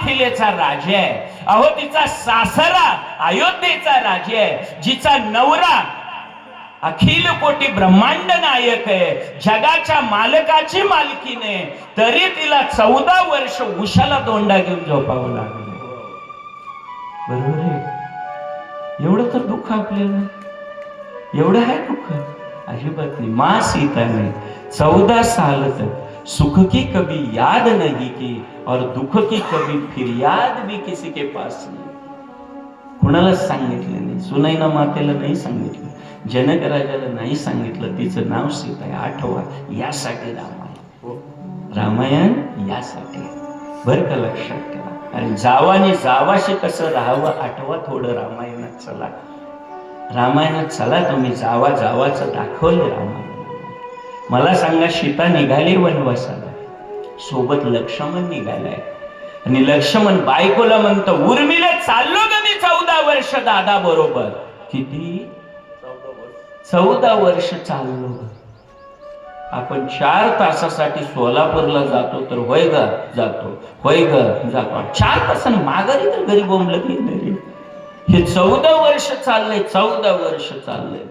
मिथिलेचा राजा आहे, अहो तिचा सासरा अयोध्येचा राजा आहे, जिचा नवरा अखिल कोटी ब्रह्मांड नायक आहे, जगाच्या मालकाची मालकीने, तरी तिला 14 वर्ष उशाला दोंडा घेऊन झोपावं लागलं. बरोबर आहे? एवढं तर दुःख आपल्याला, एवढं आहे दुःख? अजिबात नाही. माँ सीता ने 14 साल तक सुख की कभी याद नहीं की और दुख की कभी फिरियाद भी किसी के पास नहीं. कुणालाच सांगितलं नाही, सुनैना मातेला नाही सांगितलं, जनक राजाला नाही सांगितलं तिचं नाव सीता आहे. आठवा, यासाठी रामायण यासाठी. बरं का, लक्षात ठेवा. आणि जावाने जावाशी कसं राहावं आठवा थोडं. रामायणात चला, रामायणात चला तुम्ही. जावा जावाचं दाखवलं रामायण. मला सांगा, सीता निघाली वनवासाला, सोबत लक्ष्मण निघालाय, आणि लक्ष्मण बायकोला म्हणतो, उर्मिला चाललो ग मी 14 वर्ष दादा बरोबर. किती? 14 वर्ष चाललो. आपण 4 तासासाठी सोलापूरला जातो तर होय ग जातो, होय ग जातो. 4 तासानं माघारी तर घरी बोंबलं की नाही. हे 14 वर्ष चाललंय, 14 वर्ष चाललंय.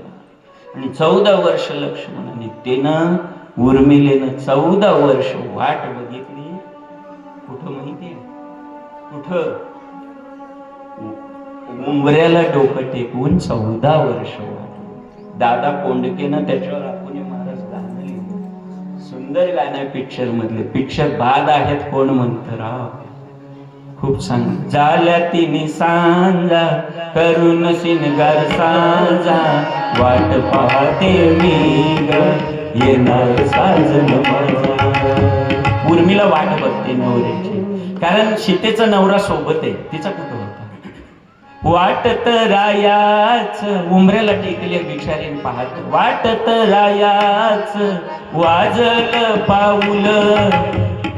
आणि 14 वर्ष लक्ष्मणाने, त्यानं उर्मिलेनं 14 वर्ष वाट बघितली. कुठं माहितीये? कुठं? उंबऱ्याला डोकं टेकवून 14 वर्ष वाट. दादा कोंडकेनं त्याच्यावर आपण महाराज गाणं लिहिलं, सुंदर गाणं आहे पिक्चर मधले. पिक्चर बाद आहेत, कोण म्हणतं राव, खूप सांग. झाल्या 3 सांजा करून शिनगार सांजा, वाट पाहते मी ग येणार साजन माझा. उर्मिला वाट बघते नवऱ्याची, कारण सीतेचा नवरा सोबत आहे. तिचा कुठं होता? वाटत रायाच, उंबऱ्याला टेकले बिचारीन पाहत. वाटत रायाच वाजल पाऊल,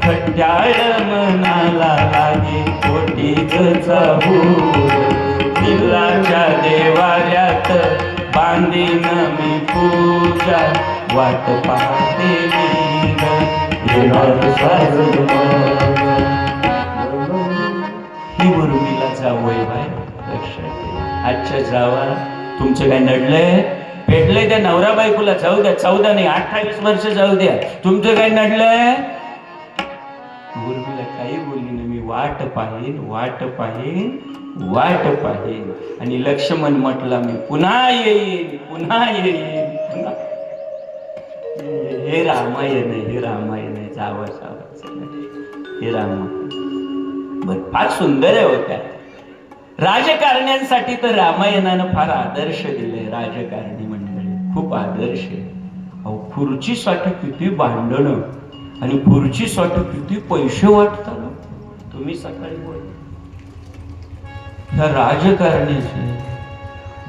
खट्याळ मनाला लागे कोटीच चाहूल. दिलाच्या देवाऱ्यात बांधीन मी पूजा, वाट पाहते मी येणार साजन. ही उर्मिला जावई बाय. आजच्या जावा तुमचं काय नडलंय, पेटलंय त्या नवरा बायकोला, जाऊ द्या. 14 नाही 28 वर्ष जाऊ द्या, तुमचं काय नडलंय? उर्मिला काही बोलली नाही. मी वाट पाहीन, वाट पाहीन, वाट पाहीन. आणि लक्ष्मण म्हटला, मी पुन्हा येईन, पुन्हा येईन, पुन्हा. हे रामायण आहे, हे रामायण आहे. जावा जावा हे रामायण. बर, फार सुंदर आहे होत्या. राजकारण्यांसाठी तर रामायणानं फार आदर्श दिले. राजकारणी मंडळी खूप आदर्श आहे. अहो, खुर्चीसाठी किती भांडणं आणि खुर्चीसाठी किती पैसे वाटतात. तुम्ही सकाळी बोल ह्या राजकारण्याचे.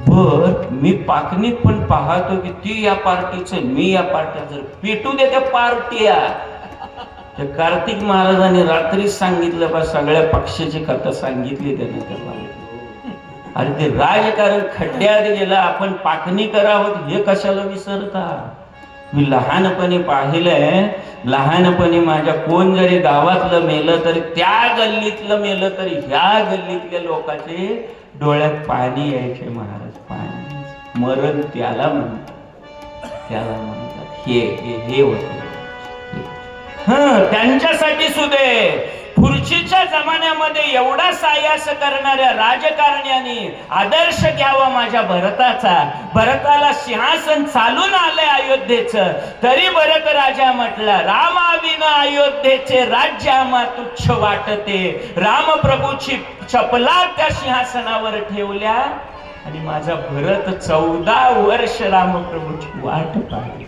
बर, मी पाकणीत पण पाहतो की ती या पार्टीचं, मी या पार्टीचं. जर पेटू दे त्या पार्ट्या. त्या कार्तिक महाराजांनी रात्रीच सांगितलं बा, सगळ्या पक्षाची कथा सांगितली त्याने त्याला. अरे ते राजकारण खड्ड्यात गेलं, आपण पाखणी करावं हे कशाला विसरता? मी लहानपणी पाहिलंय, लहानपणी माझ्या कोण जरी गावातलं मेलं तरी त्या गल्लीतलं मेलं तरी ह्या गल्लीतल्या लोकांचे डोळ्यात पाणी यायचे. महाराज, पाणी मरण त्याला म्हणतात, त्याला म्हणतात. हे होत. त्यांच्यासाठी सुद्धा खुर्चीच्या जमान्यामध्ये एवढा सायास करणाऱ्या राजकारण्यांनी आदर्श घ्यावा माझ्या भरताचा. भरताला सिंहासन चालून आलंय अयोध्येचं, तरी भरत राजा म्हटला, रामाविना अयोध्येचे राज्य आम्हा तुच्छ वाटते. रामप्रभूची चपला त्या सिंहासनावर ठेवल्या आणि माझा भरत 14 वर्ष रामप्रभूची वाट पाहिली.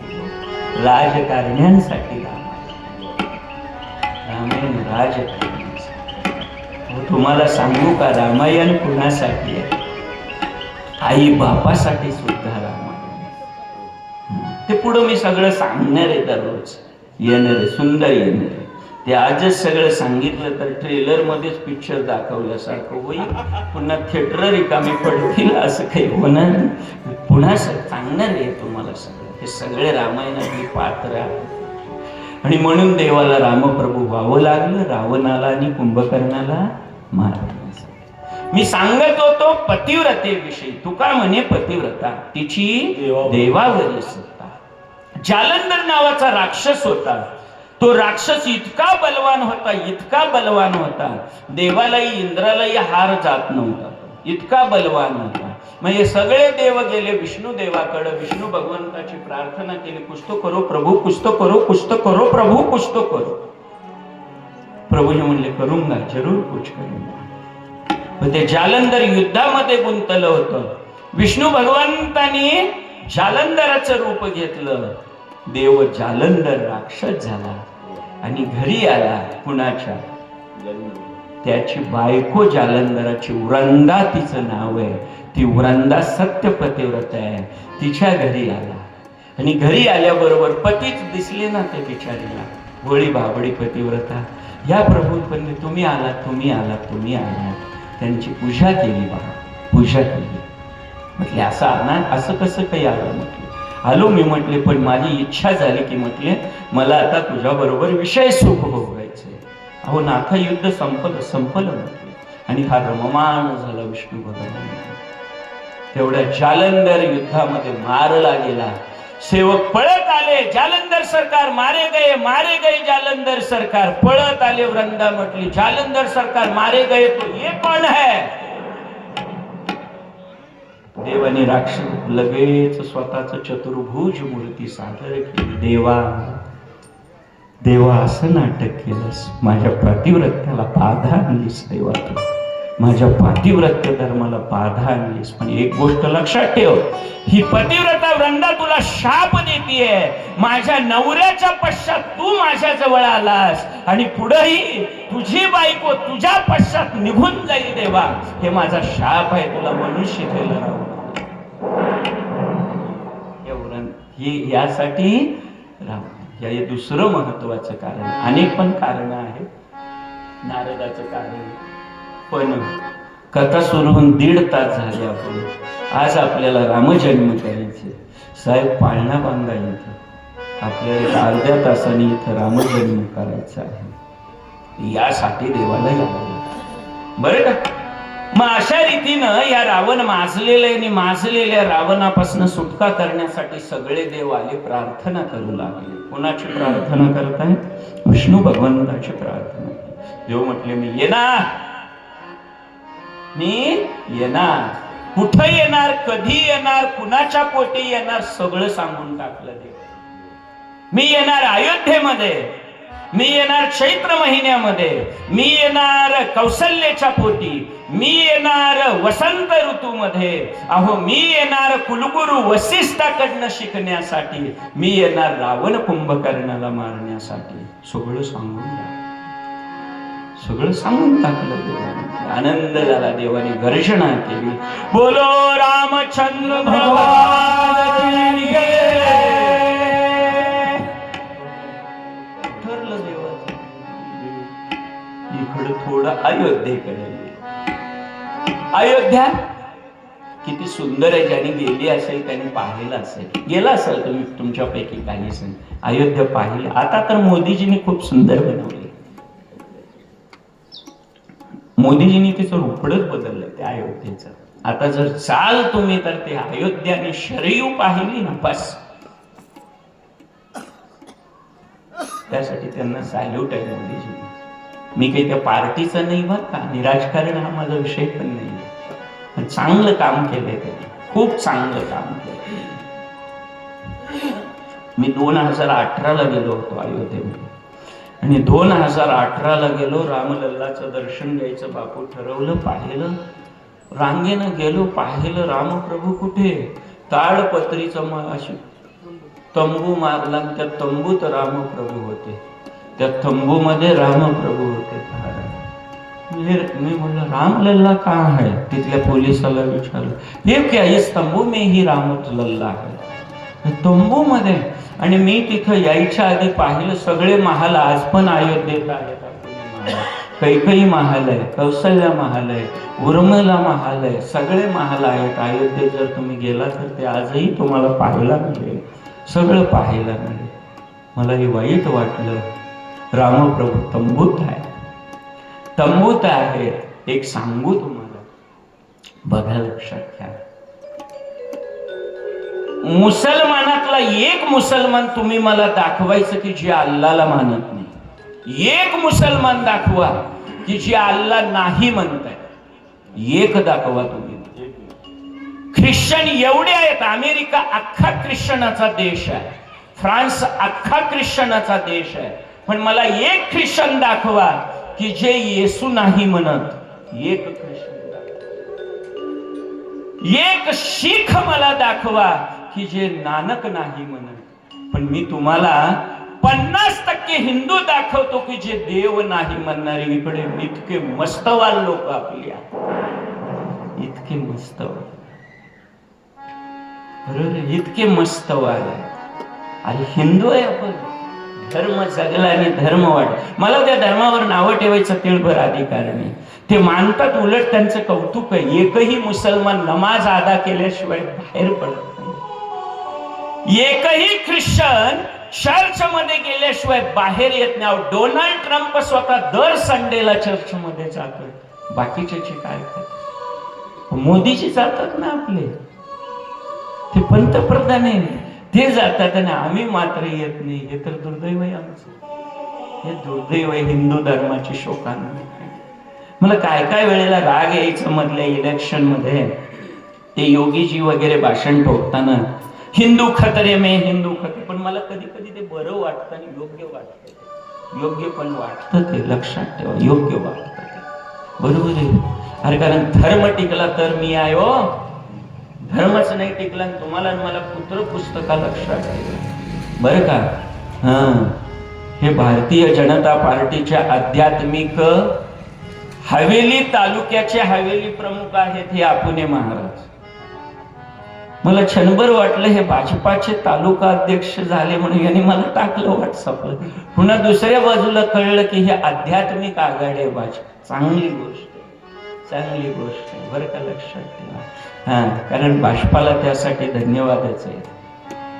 राजकारण्यांसाठी रामायण राजकारण्यांसाठी. तुम्हाला सांगू का, रामायण कुणासाठी आहे? आई बापासाठी सुद्धा रामायण. ते पुढं मी सगळं सांगणार आहे, दररोज येणार आहे, सुंदर येणार आहे. ते आजच सगळं सांगितलं तर ट्रेलर मध्येच पिक्चर दाखवल्यासारखं होईल. पुन्हा थिएटर रिकामी पडतील असं काही होणार नाही. पुन्हा सांगणार आहे तुम्हाला सगळं. हे सगळे रामायणातली पात्र आहेत. आणि म्हणून देवाला रामप्रभू व्हावं लागलं. रावणाला आणि कुंभकर्णाला मारण्यासाठी. मी सांगत होतो पतिव्रतेविषयी. तुका म्हणे पतिव्रता तिची देवावरी सत्ता. जालंधर नावाचा राक्षस होता. तो राक्षस इतका बलवान होता, इतका बलवान होता, देवालाही इंद्रालाही हार जात नव्हता. इतका बलवान होता. मग हे सगळे देव गेले विष्णू देवाकडे. विष्णू भगवंताची प्रार्थना केली, कुछ तो करो प्रभू, कुछ तो करो, कुछ तो करो प्रभू, कुछ तो करो. प्रभूजी म्हणले करूंगा, जरूर कुछ करूंगा. ते जालंधर युद्धामध्ये गुंतलं होतं. विष्णू भगवंतानी जालंधराचं रूप घेतलं. देव जालंधर राक्षस झाला आणि घरी आला. कुणाच्या? त्याची बायको जालंधराची वृंदा तिचं नाव आहे. ती वृंदा सत्यपतिव्रत आहे. तिच्या घरी आला आणि घरी आल्याबरोबर पतीच दिसले ना त्या बिचारीला. भोळी भाबडी पतिव्रता. या प्रभू पण तुम्ही आलात, तुम्ही आलात, तुम्ही आलात. त्यांची पूजा केली. बा पूजा केली. म्हटले असं आला, असं कसं काही आलं? म्हटले आलो मी. म्हटले पण माझी इच्छा झाली की म्हटले मला आता तुझ्या बरोबर विषय सुख भोगायचे. अहो नाथा युद्ध संपलं म्हटले आणि हा रममाण झाला विष्णू भगवान. तेवढ्या जालंधर युद्धामध्ये मारला गेला. सेवक पळत आले, जालंधर सरकार मारे गए, मारे गए जालंधर सरकार. पळत आले. वृंदा म्हटली जालंधर सरकार मारे गए तो ये कौन है? देवाने राक्षस लगेच स्वतःच चतुर्भुज मूर्ती सादर केली. देवा देवा असं नाटक केलंस, माझ्या पतिव्रत्याला बाधा आणलीस. देवा तू माझ्या पतिव्रत्य धर्माला बाधा आणलीस. पण एक गोष्ट लक्षात ठेव, ही पतिव्रता वृंदा तुला शाप देतीये. माझ्या नवऱ्याच्या पश्चात तू माझ्या जवळ आलास आणि पुढेही तुझी बायको तुझ्या पश्चात निघून जाईल. देवा हे माझा शाप आहे, तुला मनुष्य केलं राहू. हे यासाठी राम. हे दुसरं महत्वाचं कारण. अनेक पण कारण आहेत. नारदाचं कारण. पण कथा सुरू होऊन 1.5 तास झाले. आपण आज आपल्याला रामजन्म करायचे. साहेब पाळणा बांधा इथं. आपल्याला अर्ध्या तासाने इथं रामजन्म करायचा आहे. यासाठी देवाला यावं बरं का. मग अशा रीतीनं या रावण माजलेल्या रावणापासून सुटका करण्यासाठी सगळे देव आले, प्रार्थना करू लागले. कोणाची प्रार्थना करताय? विष्णू भगवंताची प्रार्थना. देव म्हटले मी येणार, मी येणार. कुठं येणार, कधी येणार, कुणाच्या पोटी येणार, सगळं सांगून टाकलं देव. मी येणार अयोध्येमध्ये, मी येणार चैत्र महिन्यामध्ये, मी येणार कौशल्याच्या पोटी, मी येणार वसंत ऋतूमध्ये, अहो मी येणार कुलगुरू वसिष्ठाकडनं शिकण्यासाठी, मी येणार रावण कुंभकर्णाला मारण्यासाठी. सगळं सांगून टाकलं देवाने. आनंद झाला. देवाने घर्षणा केली, बोलो रामचंद्र भगवान की जय. ठरलं देवाचं. इकडं थोडं अयोध्येकडे. अयोध्या किती सुंदर आहे. ज्यांनी गेली असेल त्यांनी पाहिलं असेल. गेला असेल तुम्ही, तुमच्यापैकी काही सण अयोध्या पाहिलं. आता तर मोदीजींनी खूप सुंदर बनवले. मोदीजींनी तिचं रूपडच बदललं त्या अयोध्येचं. आता जर चाल तुम्ही तर ते अयोध्याने शरयू पाहिली ना, बस त्यासाठी त्यांना सॅल्यूट आहे मोदीजी. मी काही त्या पार्टीचं नाही बघ का, आणि राजकारण हा माझा विषय पण नाही. चांगलं काम केलंय त्यांनी, खूप चांगलं काम केलं. मी 2018ला गेलो होतो अयोध्येमध्ये आणि 2018ला गेलो. रामलल्लाचं दर्शन घ्यायचं बापू ठरवलं. पाहिलं, रांगेनं गेलो, पाहिलं रामप्रभू कुठे, ताडपत्रीचं अशी तंबू मारला. त्या तंबूत रामप्रभू होते. त्या तंबूमध्ये रामप्रभू होते. मी म्हणलं रामलल्ला कहाँ है? तिथल्या पोलिसाला विचारलं, हे क्या इस तंबू में ही रामलल्ला है? तंबू मध्ये. आणि मी तिथं यायच्या आधी पाहिलं सगळे महाल आज पण अयोध्येत आहेत. कैकई महाल आहे, कौशल्या महाल आहे, उर्मिला महाल आहे, सगळे महाल आहेत अयोध्येत. जर तुम्ही गेला तर ते आजही तुम्हाला पाहायला मिळेल, सगळं पाहायला मिळेल. मला हे वाईट वाटलं. रामप्रभू तंबूत आहे, तंबूत आहे. एक सांगू तुम्हाला, बघा लक्षात घ्या, मुसलमानातला एक मुसलमान तुम्ही मला दाखवायचं की जे अल्लाला मानत नाही. एक मुसलमान दाखवा की जे अल्ला नाही म्हणताय. एक दाखवा तुम्ही. ख्रिश्चन एवढे आहेत. अमेरिका अख्खा ख्रिश्चनाचा देश आहे, फ्रान्स अख्खा ख्रिश्चनाचा देश आहे, पण मला एक ख्रिश्चन दाखवा की जे येसू नाही म्हणत. एक ख्रिश्चन दाखवा. एक शीख मला दाखवा की जे नानक नाही म्हणत. पण मी तुम्हाला 50% हिंदू दाखवतो की जे देव नाही म्हणणारे. इकडे इतके मस्तवाल लोक आपली आहेत, इतके मस्तवाल, बरोबर, इतके मस्तवाल आहे. अरे हिंदू आहे आपण, धर्म जगला आणि धर्म वाढ. मला त्या धर्मावर नावं ठेवायचं तिळभर अधिकार नाही. ते मानतात, उलट त्यांचं कौतुक आहे. एकही मुसलमान नमाज अदा केल्याशिवाय बाहेर पडत नाही. एकही ख्रिश्चन चर्च मध्ये गेल्याशिवाय बाहेर येत नाही. डोनाल्ड ट्रम्प स्वतः दर संडेला चर्च मध्ये जातो. बाकीचे काय करतात? मोदीजी जातात ना आपले, ते पंतप्रधान आहे, ते जातात आणि आम्ही मात्र येत नाही. हे तर दुर्दैव आहे आमचं. हे दुर्दैव आहे हिंदू धर्माची शोकांना. मला काय वेळेला राग यायचं मधल्या इलेक्शन मध्ये, ते योगीजी वगैरे भाषण ठोकताना हिंदू खतरे में, हिंदू खतरे. पण मला कधी कधी ते बरं वाटतं आणि योग्य वाटतं. योग्य पण वाटतं, ते लक्षात ठेवा, योग्य वाटतं ते, बरोबर आहे. अरे कारण धर्म टिकला तर मी आहे हो, धर्मच नाही टिकला तुम्हाला मला पुत्र पुस्तका लक्षात ठेवा बरं का. हे भारतीय जनता पार्टीच्या आध्यात्मिक हवेली तालुक्याचे हवेली प्रमुख आहेत हे आपुने महाराज. मला क्षणभर वाटलं हे भाजपाचे तालुका अध्यक्ष झाले म्हणून यांनी मला टाकलं व्हॉट्सअपला. पुन्हा दुसऱ्या बाजूला कळलं की हे आध्यात्मिक आघाडी आहे भाजप. चांगली गोष्ट, चांगली गोष्ट आहे बरं का, लक्षात ठेवा. कारण भाजपाला त्यासाठी धन्यवादच आहे,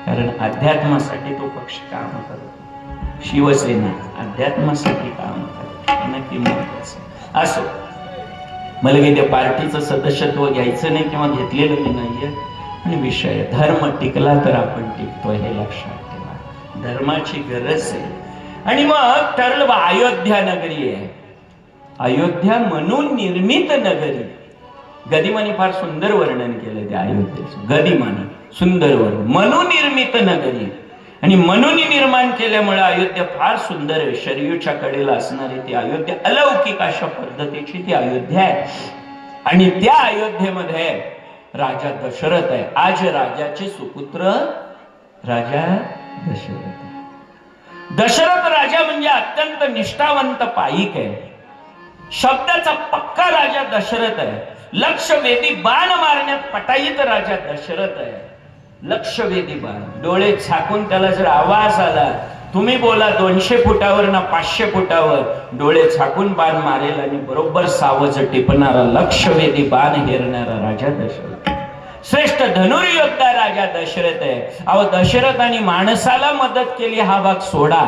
कारण अध्यात्मासाठी तो पक्ष काम करतो. शिवसेना अध्यात्मासाठी काम करतो, नक्की महत्वाचं असो. मला काही त्या पार्टीचं सदस्यत्व घ्यायचं नाही किंवा घेतलेलं मी नाहीये. आणि विषय धर्म टिकला तर आपण टिकतो हे लक्षात ठेवा. धर्माची गरज आहे. आणि मग ठरलं अयोध्या नगरी आहे. अयोध्या म्हणून निर्मित नगरी. गदिमाने फार सुंदर वर्णन केलं त्या अयोध्येचं. गदिमाने सुंदर वर्णन, म्हणून निर्मित नगरी. आणि म्हणून निर्माण केल्यामुळे अयोध्या फार सुंदर आहे. शरीयूच्या कडेला असणारी ती अयोध्या अलौकिक अशा पद्धतीची ती अयोध्या आहे. आणि त्या अयोध्येमध्ये राजा दशरथ आहे. आज राजाचे सुपुत्र राजा दशरथ. दशरथ राजा म्हणजे अत्यंत निष्ठावंत पाईक आहे. शब्दाचा पक्का राजा दशरथ आहे. लक्षवेधी बाण मारण्यात पटाईत राजा दशरथ आहे. लक्षवेधी बाण, डोळे झाकून त्याला जर आवाज आला, तुम्ही बोला 200 फुटावर ना 500 फुटावर, डोळे झाकून बाण मारेल आणि बरोबर सावज टिपणारा लक्षवेधी बाण हेरणारा राजा दशरथ. श्रेष्ठ धनुर्योद्धा राजा दशरथ आहे. अहो दशरथाने माणसाला मदत केली हा भाग सोडा.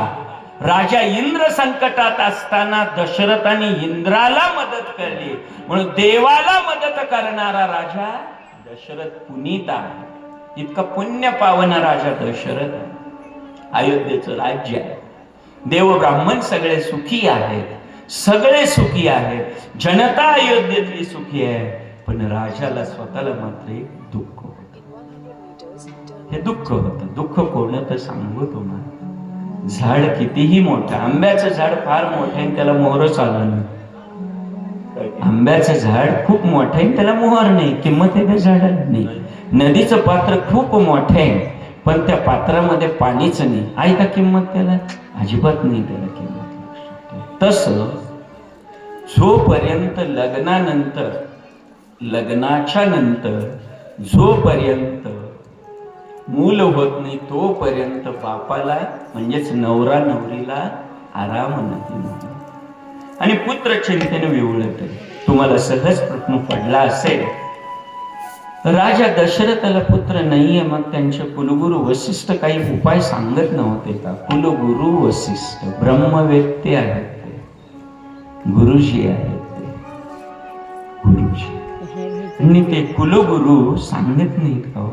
राजा इंद्र संकटात असताना दशरथाने इंद्राला मदत केली, म्हणून देवाला मदत करणारा राजा दशरथ पुनीत आहे. इतका पुण्य पावना राजा दशरथ आहे. अयोध्येचं राज्य आहे. देव ब्राह्मण सगळे सुखी आहेत, सगळे सुखी आहेत. जनता अयोध्येतली सुखी आहे. पण राजाला स्वतःला मात्र एक दुःख होत. हे दुःख होत. दुःख कोणतं सांगू तुम्हाला. झाड कितीही मोठं, आंब्याचं झाड फार मोठं आहे त्याला मोहरच आलं नाही. आंब्याचं झाड खूप मोठं आहे त्याला मोहर नाही, किंमत आहे त्या झाडाला नाही. नदीचं पात्र खूप मोठं आहे पण त्या पात्रामध्ये पाणीच नाही, आहे का किंमत त्याला? अजिबात नाही त्याला किंमत. तसं जोपर्यंत लग्नाच्या नंतर जोपर्यंत मूल होत नाही तोपर्यंत बापाला म्हणजेच नवरा नवरीला आराम नाही. आणि पुत्र चिंतेने विवळत. तुम्हाला सहज प्रश्न पडला असेल, राजा दशरथाला पुत्र नाहीये, मग त्यांचे कुलगुरू वसिष्ठ काही उपाय सांगत नव्हते का? कुलगुरू वसिष्ठ ब्रह्मवेत्ते आहेत, ते गुरुजी आहेत. आणि ते कुलगुरू सांगत नाहीत का हो?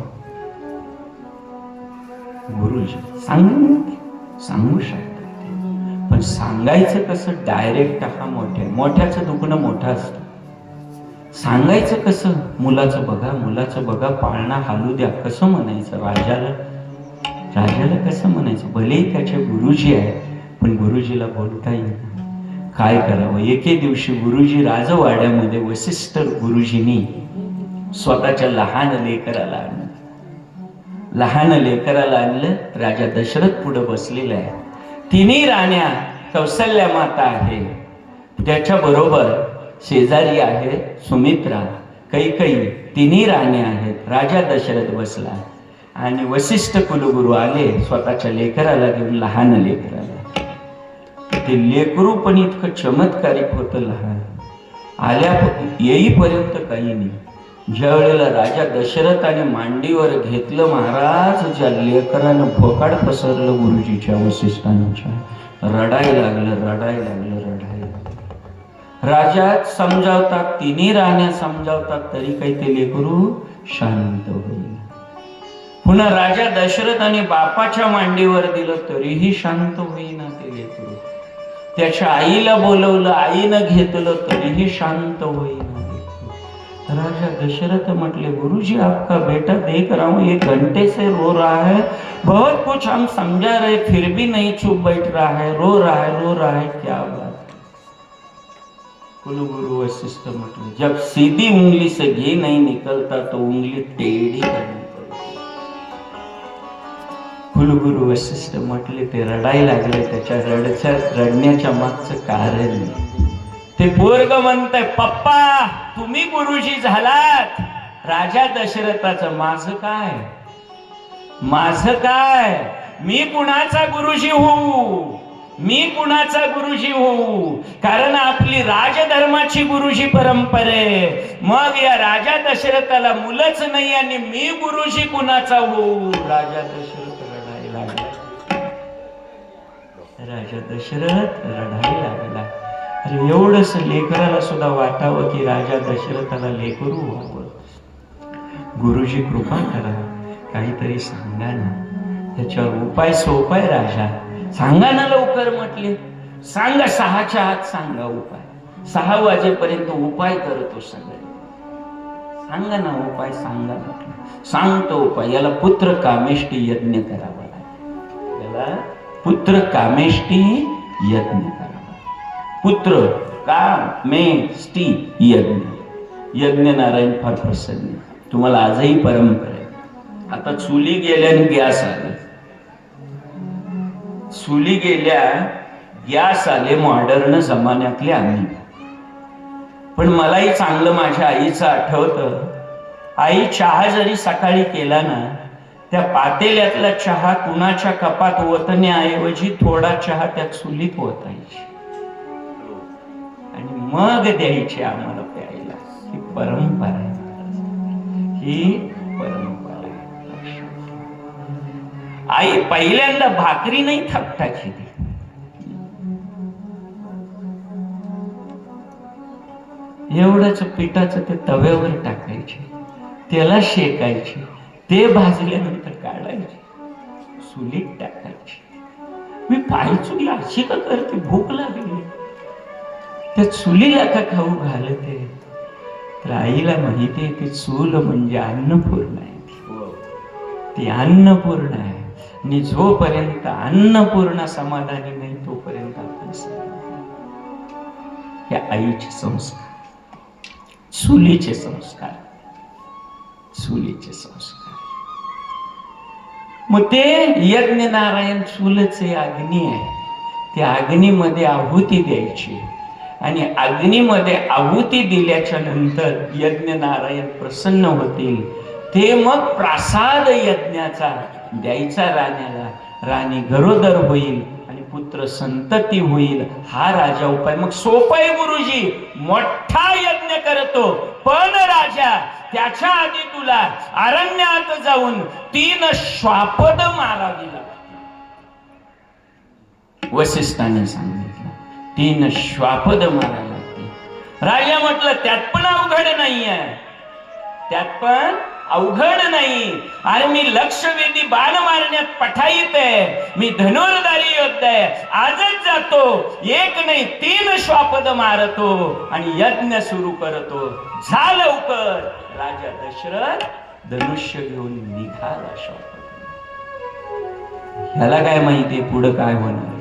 गुरुजी सांगू शकतात, पण सांगायचं कसं? डायरेक्ट हा मोठ्याचं दुखणं मोठं असतं. सांगायचं कसं? मुलाचं बघा पाळणा हालू द्या, कसं म्हणायचं? राजाला कसं म्हणायचं? भलेही त्याचे गुरुजी आहे, पण गुरुजीला बोलता येईल. काय करावं? एके दिवशी गुरुजी राजवाड्यामध्ये वसिष्ठ गुरुजींनी स्वतःच्या लहान लेकराला आणलं. राजा दशरथ पुढे बसलेला आहे. तिन्ही राण्या, कौसल्या माता आहे, त्याच्या बरोबर शेजारी आहे सुमित्रा, कैकेयी, तिन्ही राण्या आहेत. राजा दशरथ बसला आणि वसिष्ठ कुलगुरू आले स्वतःच्या लेकराला घेऊन, लहान लेकराला. ते लेकरू पण इतकं चमत्कारिक होतं, लहान येईपर्यंत काही नाही. ज्या वेळेला राजा दशरथाने मांडीवर घेतलं महाराज, ज्या लेकरानं भोकाड पसरलं गुरुजीच्या वसिष्ठांच्या, रडायला लागलं. राजा समजावतात, तिन्ही राण्या समजावतात, तरी काही ते लेकरू शांत होईल. पुन्हा राजा दशरथाने बापाच्या मांडीवर दिलं, तरीही शांत होईना ते लेकरू. त्याच्या आईला बोलवलं, आईनं घेतलं, तरीही शांत होईना. राजा दशरथ म्हटले, गुरुजी आपका बेटा देख रहा हूं 1 घंटे से रो रहा है, बहुत कुछ हम समझा रहे, फिर भी नहीं चुप बैठ रहा है, रो रहा है, क्या बात? कुलगुरु वशिष्ठ म्हटले, जब सीधी उंगली से घी नहीं निकलता तो उंगली टेढ़ी करनी पड़ती. कुलगुरु वशिष्ठ म्हटले, ते रडायला लागले. त्याच्या रडण्याच्या मागचं कारण, ते पोरग म्हणतंय, पप्पा तुम्ही गुरुजी झालात. राजा दशरथाचं माझं काय? मी कुणाचा गुरुजी होऊ? कारण आपली राजधर्माची गुरुजी परंपरा आहे. मग या राजा दशरथाला मुलंच नाही आणि मी गुरुजी कुणाचा होऊ? राजा दशरथ रडायला लागला. अरे एवढंच लेकराला सुद्धा वाटावं की राजा दशरथाला लेकरू व्हावं. गुरुजी कृपा करा, काहीतरी सांगा ना, त्याच्यावर उपाय सोपाय. राजा सांगा ना लवकर म्हटले. सांगा, 6च्या आत सांगा उपाय. 6 वाजेपर्यंत उपाय करतो सगळे. सांगा ना उपाय, सांगा म्हटलं. सांगतो उपाय. याला पुत्र कामेष्टी यज्ञ करावा लागेल. पुत्र कामेष्टी यज्ञ करावा. पुत्र कामेष्टी यज्ञ नारायण फार प्रसन्न. तुम्हाला आजही परंपरा आहे. आता चुली गेल्या आणि गॅस आले. चुली गेल्या, गॅस आले, मॉडर्न जमान्यातले आम्ही. पण मलाही चांगलं माझ्या आईचं आठवतं. आई चहा जरी सकाळी केला ना, त्या पातेल्यातला चहा कुणाच्या कपात ओतण्याऐवजी थोडा चहा त्या चुलीत ओतायची आणि मग द्यायची आम्हाला प्यायला. ही परंपरा आहे. आई पहिल्यांदा भाकरी नाही थापटायची, एवढंच पिठाचं ते तव्यावर टाकायचे, त्याला शेकायचे, ते भाजल्यानंतर काढायचे, चुलीत टाकायचे. मी पाय चुकला अशी का करते? भूक लागली, त्या चुलीला का खाऊ घालते? तर आईला माहिती आहे ती चूल म्हणजे अन्नपूर्ण आहे. ती अन्नपूर्ण आहे आणि जोपर्यंत अन्नपूर्ण समाधानी नाही तोपर्यंत आपण हे आईचे संस्कार, चुलीचे संस्कार. मग ते यज्ञ नारायण चुलचे अग्नी आहे. त्या अग्नीमध्ये आहुती द्यायची आणि अग्नीमध्ये आहुती दिल्याच्या नंतर यज्ञ नारायण प्रसन्न होतील. ते मग प्रासाद यज्ञाचा द्यायचा राण्याला. राणी गरोदर होईल आणि पुत्र संतती होईल. हा राजा उपाय. मग सोपाय गुरुजी मोठा यज्ञ करतो, पण राजा त्याच्या आधी तुला अरण्यात जाऊन 3 श्वापद मारावी लागते. वसिष्ठाने सांगितलं 3 श्वापद मारावी लागते. राजा म्हटलं त्यात पण अवघड नाहीये. त्यात पण अवघड नाही. अरे मी लक्षवेधी बाण मारण्यात पठाईत आहे, मी धनुर्धारी योद्धा आहे, आजच जातो, एक नाही 3 श्वापद मारतो आणि यज्ञ सुरू करतो. जा लवकर. राजा दशरथ धनुष्य घेऊन निघाला श्वापद. ह्याला काय माहितीये पुढं काय होणार.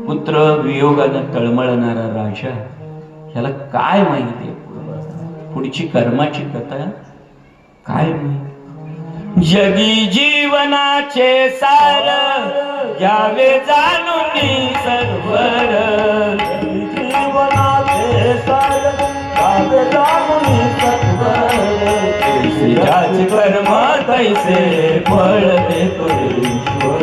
पुत्र वियोगानं तळमळणारा राजा, ह्याला काय माहितीये पुढची कर्माची कथा काय माहिती. जगी जीवनाचे सार घ्यावे जाणून सर्वर, जीवनाचे सार घ्यावे जाणून सर्वर, ज्याचे कर्म तैसे फळ देतो ईश्वर,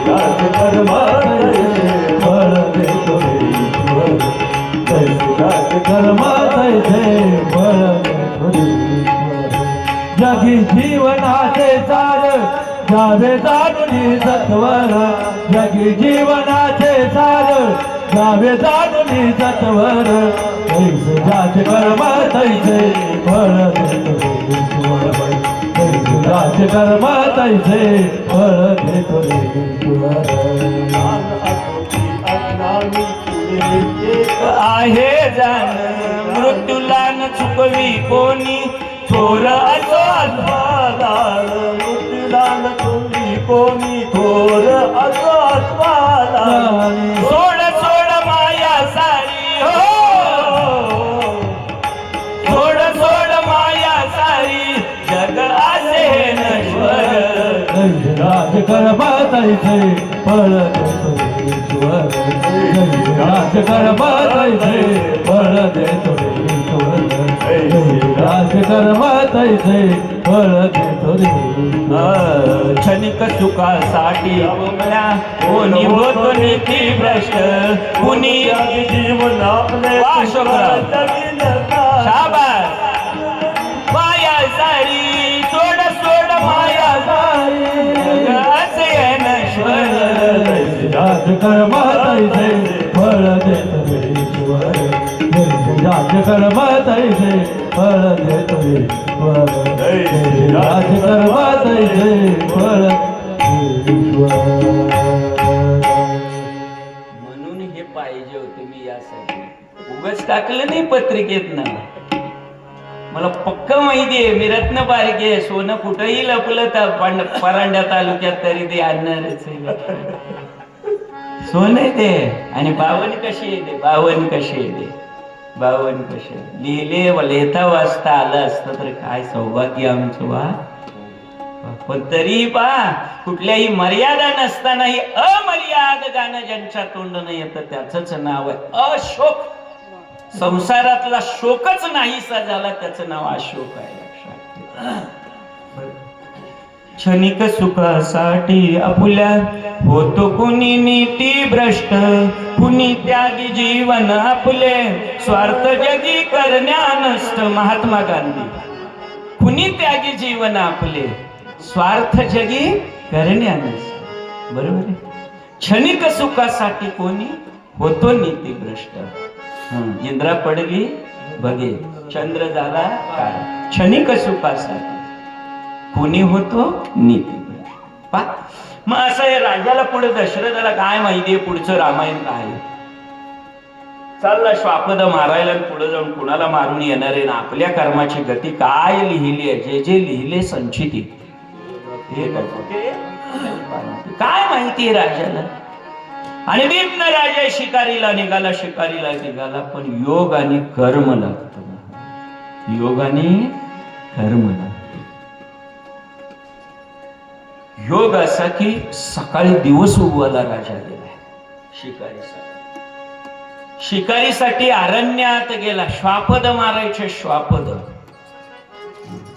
ज्याचे कर्म तैसे फळ देतो ईश्वर, कर्म तैसे फळ देतो ईश्वर. जगी जीवनाचे सार घ्यावे जाणून सत्वर, जगी जीवनाचे सार घ्यावे जाणून सत्वर, तैसे ज्याचे कर्म तैसे फळ देतो ईश्वर, तैसे ज्याचे कर्म तैसे फळ देतो ईश्वर. आहे जाण मृत्यूला न चुकवी कोणी, थोर असो अस्वादान, मृत्यूला न चुकवी कोणी, थोर असो अस्वादान. सोड सोड माया सारी हो, सोड सोड माया सारी, जग असे नश्वर, राज कर्म तैसे फळ देतो ईश्वर, राज कर्म तैसे फळ देतो ईश्वर, राज कर्म तैसे फळ देतो ईश्वर. क्षणिक सुखासाठी कोणी होतो नीती भ्रष्ट, कुणी जीवन आपले शाबास. माया सारी सोड सोड माया सारी, असे नश्वर, राज कर्म तैसे फळ देतो ईश्वर, राज कर्म तैसे फळ देतो ईश्वर, राज कर्म तैसे फळ ईश्वर. म्हणून हे पाहिजे होते मी यासाठी, उगाच टाकलं नाही पत्रिकेत ना. मला पक्क माहितीये मी रत्न पारखे आहे, सोनं कुठंही लपलं तर परांड्या तालुक्यात तरी ते आणणारच आहे. सोन आहे ते. आणि बावन कशी येते, बावन कशी येते, बावन कशी लिहिले लिहिता वाचता आलं असतं तर काय सौभाग्य आमचं वा. पण तरी पहा कुठल्याही मर्यादा नसतानाही अमर्याद गाणं ज्यांच्या तोंडनं येतं त्याचंच नाव आहे अशोक. संसारातला शोकच नाहीसा झाला त्याचं नाव अशोक आहे. लक्षात. क्षणिक सुखासाठी आपुल्या होतो कुणी नीती भ्रष्ट, कुणी त्यागी जीवन आपले स्वार्थ जगी करण्या नष्ट. महात्मा गांधी. कुणी त्यागी जीवन आपले स्वार्थ जगी करण्या नष्ट. बरोबर आहे. क्षणिक सुखासाठी कोणी होतो नीती भ्रष्ट. इंद्रा पडली बघे चंद्र झाला काय. क्षणिक सुखासाठी कोणी होतो नीती भ्रष्ट. मग असं हे राजाला पुढे दशरथाला काय माहितीये पुढचं रामायण काय. चालला श्वापद मारायला पुढे जाऊन कुणाला मारून येणार आहे ना आपल्या कर्माची गती काय लिहिली आहे. जे जे लिहिले संचिती काय माहितीये राजाला. आणि निम्न राजा शिकारीला निघाला, शिकारीला निघाला. पण योग आणि कर्म लागत. योग आणि कर्म लागत. योग असा की सकाळी दिवस उगवायला राजा गेला शिकारीसाठी. शिकारीसाठी अरण्यात गेला. श्वापद मारायचे. श्वापद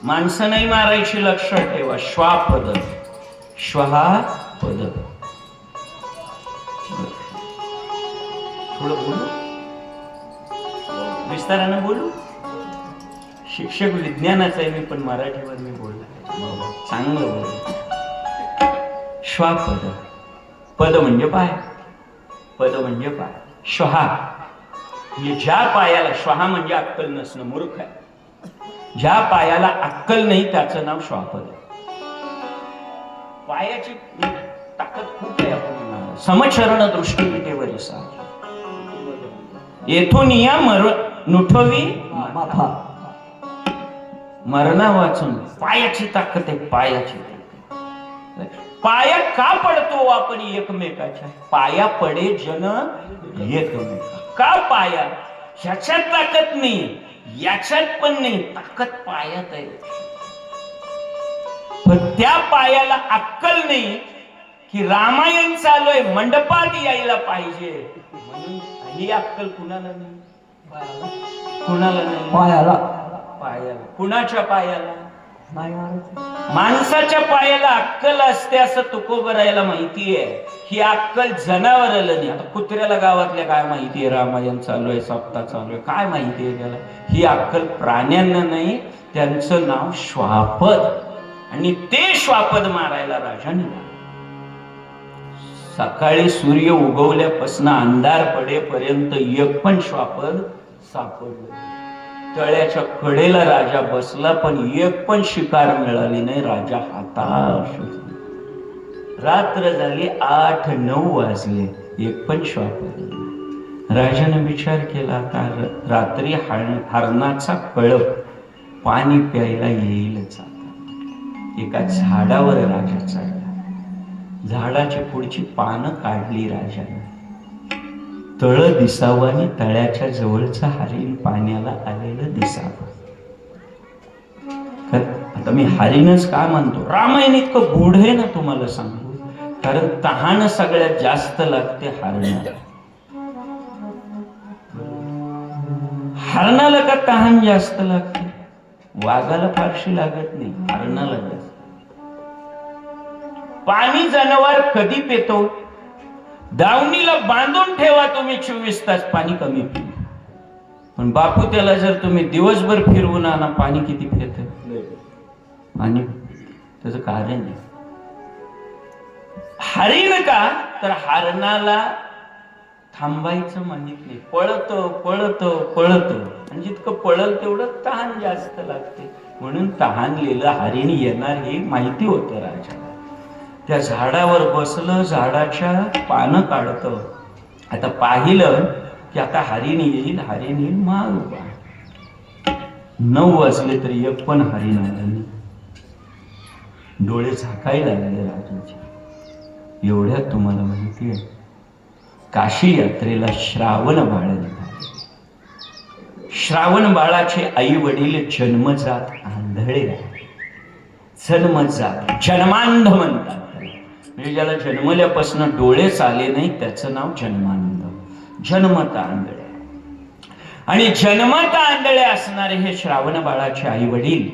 माणसं नाही मारायची. लक्षात ठेवा. श्वापद श्वापद. थोडं बोलू विस्तारानं बोलू. शिक्षक विज्ञानाचा आहे मी पण मराठीवर मी बोलला चांगलं बोल. श्वापद. पद म्हणजे पाय. पद म्हणजे पाय. श्वाहा ज्या पायाला, श्वाहा म्हणजे अक्कल नसणं, मूर्ख आहे. ज्या पायाला अक्कल नाही त्याचं नाव श्वापद आहे. पायाची ताकद खूप आहे. आपण समचरण दृष्टीपीठेवर येथून या नुठवी मरणा वाचून. पायाची ताकद आहे, पायाची ताकद. पाया का पडतो आपण एकमेकाच्या? पाया पडे जन एकमेका. का पाया? ह्याच्यात ताकद नाही, याच्यात पण नाही, ताकद पायात आहे. पण त्या पायाला अक्कल नाही की रामायण चालू आहे, मंडपात यायला पाहिजे म्हणून. ही अक्कल कुणाला नाही, कुणाला नाही. पायाला, पायाला. कुणाच्या पायाला? माणसाच्या पायाला अक्कल असते असं तुकोबरायला माहितीये. ही अक्कल जनावराला नाही. आता कुत्र्याला गावातल्या काय माहितीये? रामायण चालू आहे, सप्ताह चालू आहे, काय माहितीये त्याला? ही अक्कल प्राण्यांना नाही. त्यांचं नाव श्वापद. आणि ते श्वापद मारायला राजाने सकाळी सूर्य उगवल्यापासून अंधार पडेपर्यंत एक पण श्वापद सापडलं. तळ्याच्या कडेला राजा बसला पण एक पण शिकार मिळाली नाही. राजा हाताश. रात्र झाली, 8-9 वाजले, एक पण श्वापद नाही. राजाने विचार केला, आता रात्री हरणाचा कळप पाणी प्यायला येईलच. एका झाडावर राजा चढला. झाडाची पुढची पानं काढली राजाने. तळ दिसावं आणि तळ्याच्या जवळचं हरिण पाण्याला आलेलं दिसावं. आता मी हरिणच का म्हणतो? रामायण इतकं गूढ आहे ना, तुम्हाला सांगू. कारण तहान सगळ्यात जास्त लागते हरणाला. हरणाला का तहान जास्त लागते? वाघाला फारशी लागत नाही, हरणाला जास्त. पाणी जनावर कधी पितो? दावणीला बांधून ठेवा तुम्ही 24 तास, पाणी कमी पिईल. पण बापू त्याला जर तुम्ही दिवसभर फिरवून आणा, पाणी किती पित? पाणी. त्याचं कारण आहे. हरिण का? तर हरणाला थांबायचं माहित नाही. पळतो पळतो पळतो, आणि जितकं पळल तेवढं तहान जास्त लागते. म्हणून तहानलेलं हरिण येणार हे माहिती होतं राजाला. त्या झाडावर बसलं, झाडाच्या पानं काढतं. आता पाहिलं की आता हरिण येईल, हरिण येईल. माग उभा. 9 वाजले तरी एक पण हरिण आलं नाही. डोळे झाकायला लागले राजाचे. एवढ्यात तुम्हाला माहिती आहे, काशी यात्रेला श्रावण बाळ निघाले. श्रावण बाळाचे आई वडील जन्मजात आंधळे. जन्मजात, जन्मांध म्हणतात. म्हणजे ज्याला जन्मल्यापासून डोळेच आले नाही त्याचं नाव जन्मांध. जन्मता आंधळे. आणि जन्मता आंधळे असणारे हे श्रावण बाळाचे आई वडील,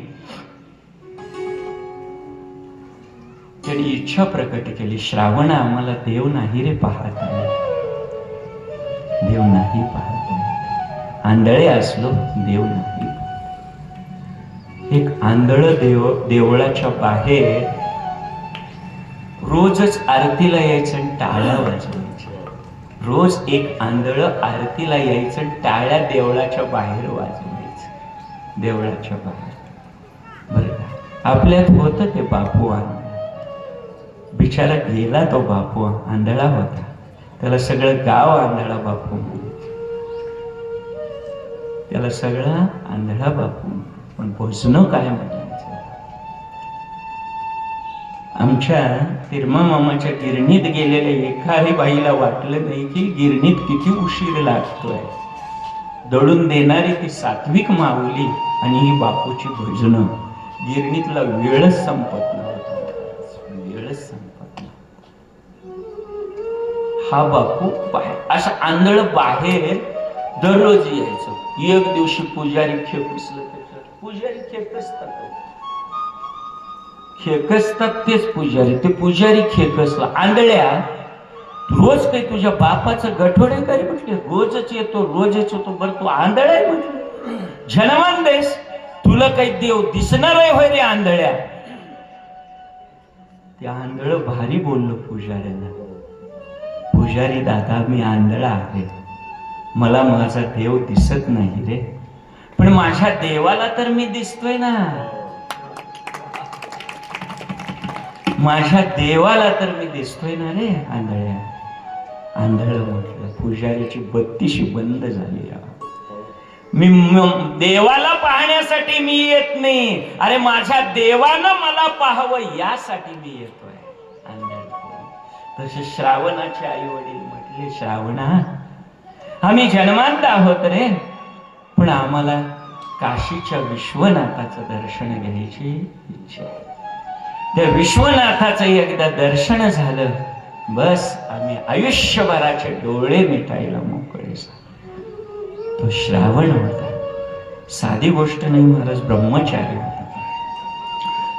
त्यांनी इच्छा प्रकट केली, श्रावण आम्हाला देव नाही रे पाहत आहे, देव नाही पाहत आहे. आंधळे असलो देव नाही. एक आंधळ देवळाच्या बाहेर रोजच आरतीला यायचं आणि टाळ्या वाजवायच्या. रोज एक आंधळ आरतीला यायचं आणि टाळ्या देवळाच्या बाहेर वाजवायचं. देवळाच्या बाहेर. बरं का? आपल्यात होतं ते बापू आंधळा. बिचारा गेला तो बापू, आंधळा होता. त्याला सगळं गाव आंधळा बापू, त्याला सगळं आंधळा बापू. पण भोजनं काय म्हणायचं? आमच्या तिरमा मामाच्या गिरणीत गेलेल्या एखादी बाईला वाटलं नाही की गिरणीत किती उशीर लागतोय. दळून देणारी ती सात्विक माऊली आणि ही बापूची भजनं. गिरणीतला वेळच संपत नव्हता, वेळच संपत नव्हता. हा बापू असं आंधळ बाहेर दररोज यायचं. एक दिवशी पुजारी खेकसलं त्याच्यात. पुजारी खेकसतात, खेकसतात तेच पुजारी. ते पुजारी खेकसला. आंधळ्या, रोज काही तुझ्या बापाचं गठोडे काय म्हटले? रोजच येतो, रोजच येतो. बरं तू आंधळ आहे म्हटलं, जन्मान देस, तुला काही देव दिसणार आहे होय रे आंधळ्या? ते आंधळ भारी बोललो पुजाऱ्याला, पुजारी दादा मी आंधळा आहे, मला माझा देव दिसत नाही रे, पण माझ्या देवाला तर मी दिसतोय ना. माझ्या देवाला तर मी दिसतोय ना रे. आंधळ्या आंधळ म्हटलं, पुजारीची बत्तीशी बंद झाली. मी देवाला पाहण्यासाठी मी येत नाही, अरे माझ्या देवानं मला पाहावं यासाठी मी येतोय. तसे श्रावणाचे आई वडील म्हटले, श्रावणा आम्ही जन्मांत आहोत रे, पण आम्हाला काशीच्या विश्वनाथाचं दर्शन घ्यायची इच्छा आहे. त्या विश्वनाथाचं एकदा दर्शन झालं बस आम्ही आयुष्यभराचे डोळे मिटायला मोकळे झालो. तो श्रावण होता, साधी गोष्ट नाही महाराज, ब्रह्मचारी होता.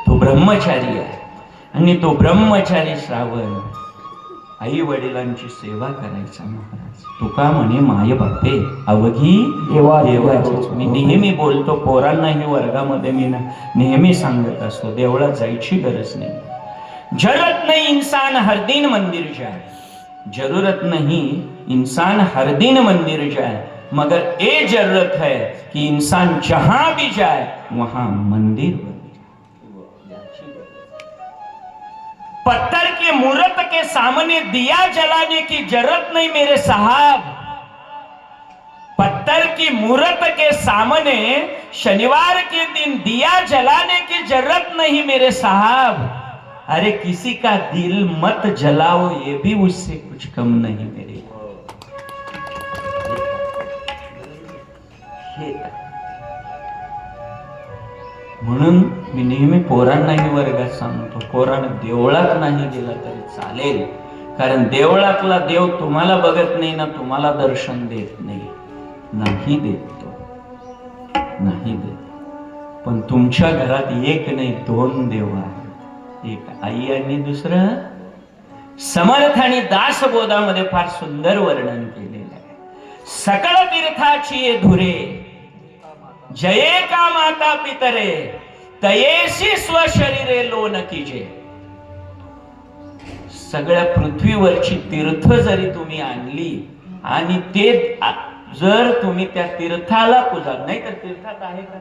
तो ब्रह्मचारी आहे आणि तो ब्रह्मचारी श्रावण आई वडिलांची सेवा करायचा महाराज. तुका म्हणे माय बापे अवघी देवाचीच. मी नेहमी बोलतो पोरांनाही वर्गामध्ये मी नेहमी सांगत असतो, देवळात जायची गरज नाही. जरूरत नहीं इंसान हर दिन मंदिर जाए, जरूरत नहीं इंसान हर दिन मंदिर जाए, मगर ये जरूरत है कि इंसान जहां भी जाए वहां मंदिर बने. पत्थर के मूर्त के सामने दिया जलाने की जरूरत नहीं मेरे साहब. पत्थर की मूर्त के सामने शनिवार के दिन दिया जलाने की जरूरत नहीं मेरे साहब. अरे किसी का दिल मत जलाओ, ये भी उससे कुछ कम नहीं मेरे. म्हणून मी नेहमी पोरांनाही वर्गात सांगतो, पोरांना देवळात नाही गेला तरी चालेल, कारण देवळातला देव तुम्हाला बघत नाही ना, तुम्हाला दर्शन देत नाही देत, नाही देत. पण तुमच्या घरात एक नाही दोन देव आहेत, एक आई आणि दुसरं. समर्थ आणि दासबोधामध्ये फार सुंदर वर्णन केलेलं आहे. सकळ तीर्थाची धुरे जये का माता पितरे, तयेशी स्वशरीरे लोन कीजे. सगळ्या पृथ्वीवरची तीर्थ जरी तुम्ही आणली आणि ते जर तुम्ही त्या तीर्थाला पूजा नाही तर तीर्थात आहे का?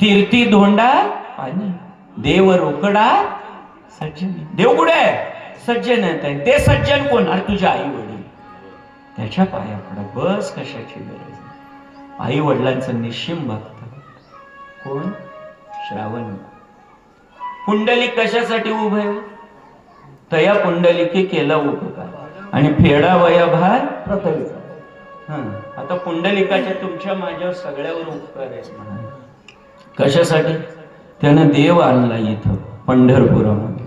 तीर्थी धोंडा पाणी, देव रोकडा सज्जन. देव कुठे आहे? सज्जन आहे. ते सज्जन कोण? अरे तुझ्या आई वडील, त्याच्या पाया पडा. बस कशाची गरज. आई वडिलांचं निश्चिम भक्त कोण? श्रावण. पुंडलिक कशासाठी उभं आहे? तया पुंडलिके केला उपकार आणि फेडा वया भार प्रथविका. आता पुंडलिकाच्या तुमच्या माझ्यावर सगळ्यावर उपकार आहे. कशासाठी? त्यानं देव आणला इथं पंढरपुरामध्ये.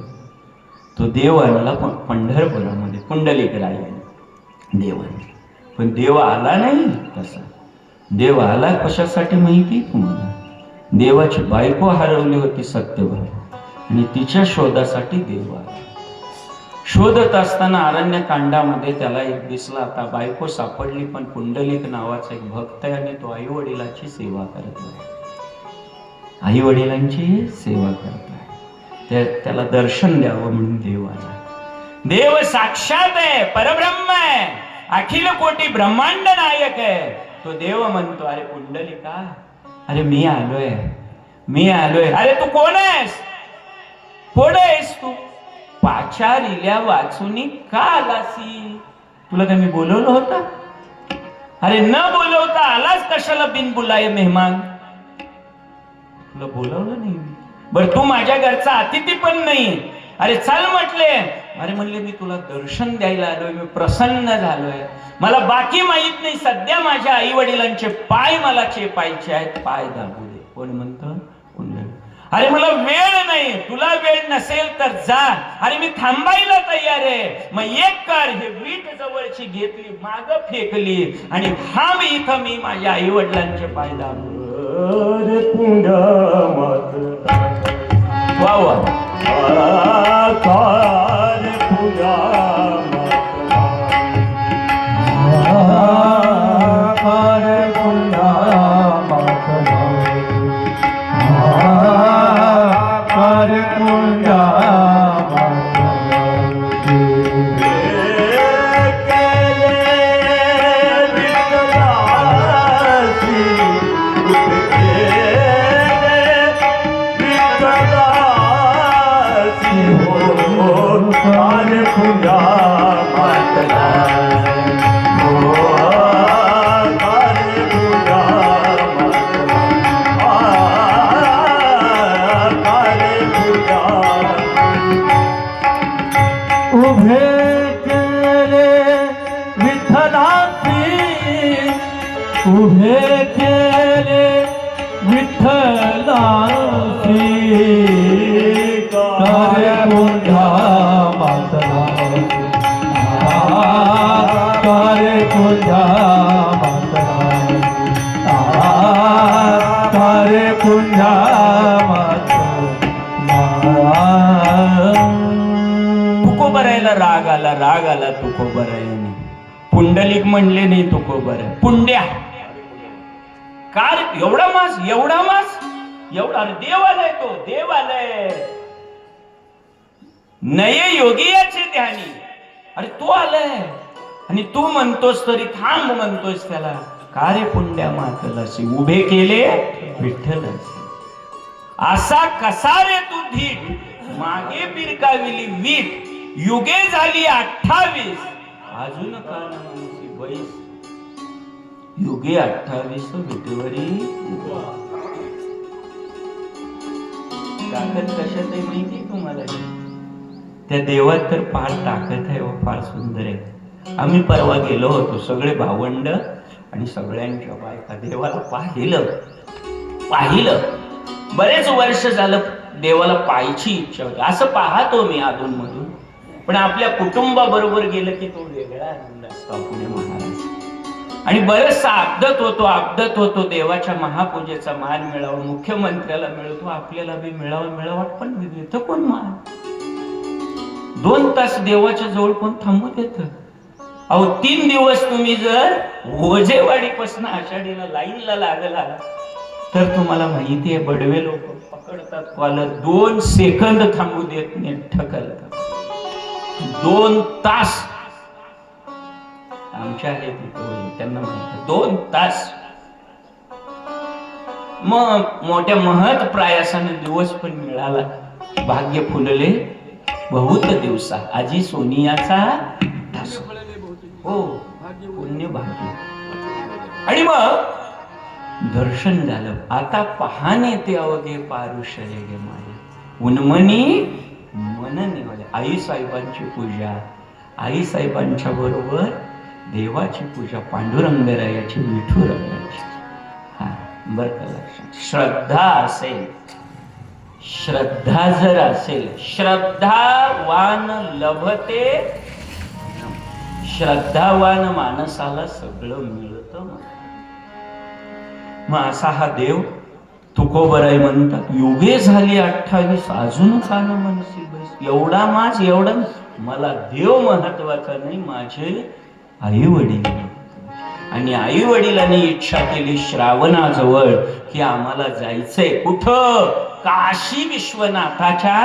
तो देव आणला पंढरपुरामध्ये, पुंडलिक रायाने देव आणला. पण देव आला नाही तसा. देव आला कशासाठी माहिती तुम्हाला? देवाची बायको हरवली होती सत्यभामा आणि तिच्या शोधासाठी देव आला. शोधत असताना अरण्यकांडामध्ये त्याला एक दिसला, आता बायको सापडली, पण पुंडलिक नावाचा एक भक्त आहे आणि तो आई वडिलांची सेवा करत आहे. आई वडिलांची सेवा करताय, त्याला दर्शन द्यावं म्हणून देव आला. देव साक्षात आहे, परब्रह्म आहे, अखिल कोटी ब्रह्मांड नायक आहे. तो देव म्हणतो, अरे पुंडलिका, अरे मी आलोय. अरे तू कोण आहेस? कोण आहेस तू? पाचारिल्या वाचुनी का आलासी? तुला काय मी बोलवलं होतं? अरे न बोलवता आलास कशाला बिन बुलाय मेहमान? तुला बोलवलं नाही. बरं तू माझ्या घरचा अतिथी पण नाही. अरे चल म्हटले. अरे म्हणले मी तुला दर्शन द्यायला आलोय, मी प्रसन्न झालोय. मला बाकी माहित नाही, सध्या माझ्या आई वडिलांचे पाय मला चेपायचे आहेत, पाय दाबू दे. कोण म्हणतं? अरे मला वेळ नाही. तुला वेळ नसेल तर जा. अरे मी थांबायला तयार आहे. मग एक कर, हे वीट जवळची घेतली, माग फेकली आणि थांब इथं, मी माझ्या आई वडिलांचे पाय दाबू. वा वा. उभे केले विठ्ठलासी करे पुंजा मातरासी करे पुंजा मातरासी करे पुंजा तुकोबरायला राग आला तुकोबरायाने पुंडलिक म्हणले नाही तुकोबर पुंड्या कार एवढा मास अरे देव आलाय तो देव आलाय नय योगियाचे ध्यानी अरे तो आलाय आणि तू म्हणतोस तरी थांब म्हणतोस त्याला का रे पुंड्या मातलाशी उभे केले विठ्ठलाशी असा कसा रे तू धीट मागे पिरकाविली वीट युगे झाली 28 अजून का नामांची बैस युगे 28 विटेवरी ताकद कशात आहे माहिती तुम्हाला त्या देवात तर फार ताकद आहे फार सुंदर आहे आम्ही परवा गेलो होतो सगळे भावंड आणि सगळ्यांच्या बायका देवाला पाहिलं बरेच वर्ष झालं देवाला पाहायची इच्छा होती असं पाहतो मी अधून मधून पण आपल्या कुटुंबाबरोबर गेलं की तो वेगळा आनंद असतो पुणे महाराज आणि बरचसा अब्दत होतो देवाच्या महापूजेचा मान मिळावा मुख्यमंत्र्याला मिळतो आपल्याला बी मिळावा पण इथं कोण मान 2 तास देवाच्या जवळ कोण थांबू देत अहो 3 दिवस तुम्ही जर ओझेवाडीपासून आषाढीला लाईनला लागला तर तुम्हाला माहिती आहे बडवे लोक पकडतात कॉलर 2 सेकंद थांबू देत नाही ठकलतात 2 तास आमच्या आहेत त्यांना माहिती 2 तास मग मोठ्या महत प्रयासाने दिवस पण मिळाला भाग्य फुलले बहुत दिवसा आजी सोनियाचा हो पुण्य भाग्य आणि मग दर्शन झालं आता पहाणे ते अवघे पारुषले गे माया उन्मनी मन निवले आई साहेबांची पूजा आई साहेबांच्या बरोबर देवाची पूजा पांडुरंगरायाची विठुरायाची हा बर का लक्षात श्रद्धा जर असेल श्रद्धावान लभते श्रद्धावान माणसाला सगळं मिळतं मग असा हा देव तुकोबराय म्हणतात युगे झाली 28 अजून का न मनसी बैस एवढा मला देव महत्वाचा नाही माझे आई वडील आणि आई वडिलांनी इच्छा केली श्रावणाजवळ की आम्हाला जायचंय कुठं काशी विश्वनाथाच्या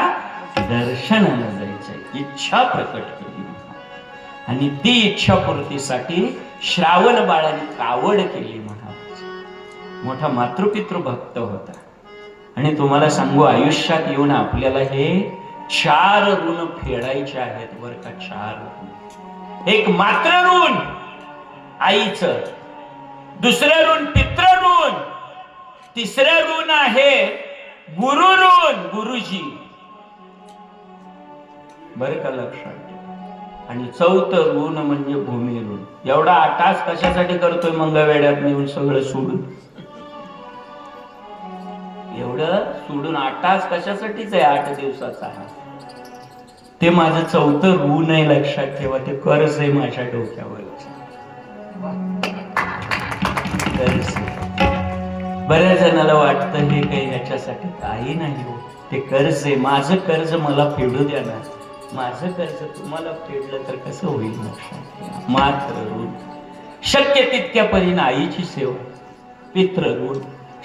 दर्शनाला जायचंय इच्छा प्रकट केली आणि ती इच्छा पूर्तीसाठी श्रावण बाळाने कावड केली महाराज मोठा मातृपितृ भक्त होता आणि तुम्हाला सांगू आयुष्यात येऊन आपल्याला हे 4 ऋण फेडायचे आहेत बर का 4 ऋण एक मातृ ऋण आईचं दुसरं ऋण पितृ ऋण तिसरं ऋण आहे गुरु ऋण गुरुजी बर का लक्षात आणि 4थं ऋण म्हणजे भूमी ऋण एवढा आटास कशासाठी करतोय मंगळवेड्यात नेऊन सगळं सोडून एवढं सोडून 8 तास कशासाठीच आहे 8 दिवसाचा हा ते माझं 4थं ऋण आहे लक्षात ठेवा ते कर्ज आहे माझ्या डोक्यावर बऱ्याच जणाला वाटतं हे काही ह्याच्यासाठी काही नाही हो ते कर्ज आहे माझं कर्ज मला फेडू द्या ना माझं कर्ज तुम्हाला फेडलं तर कसं होईल लक्षात मात्र ऋण शक्य तितक्या परीने आईची सेवा पितृ ऋण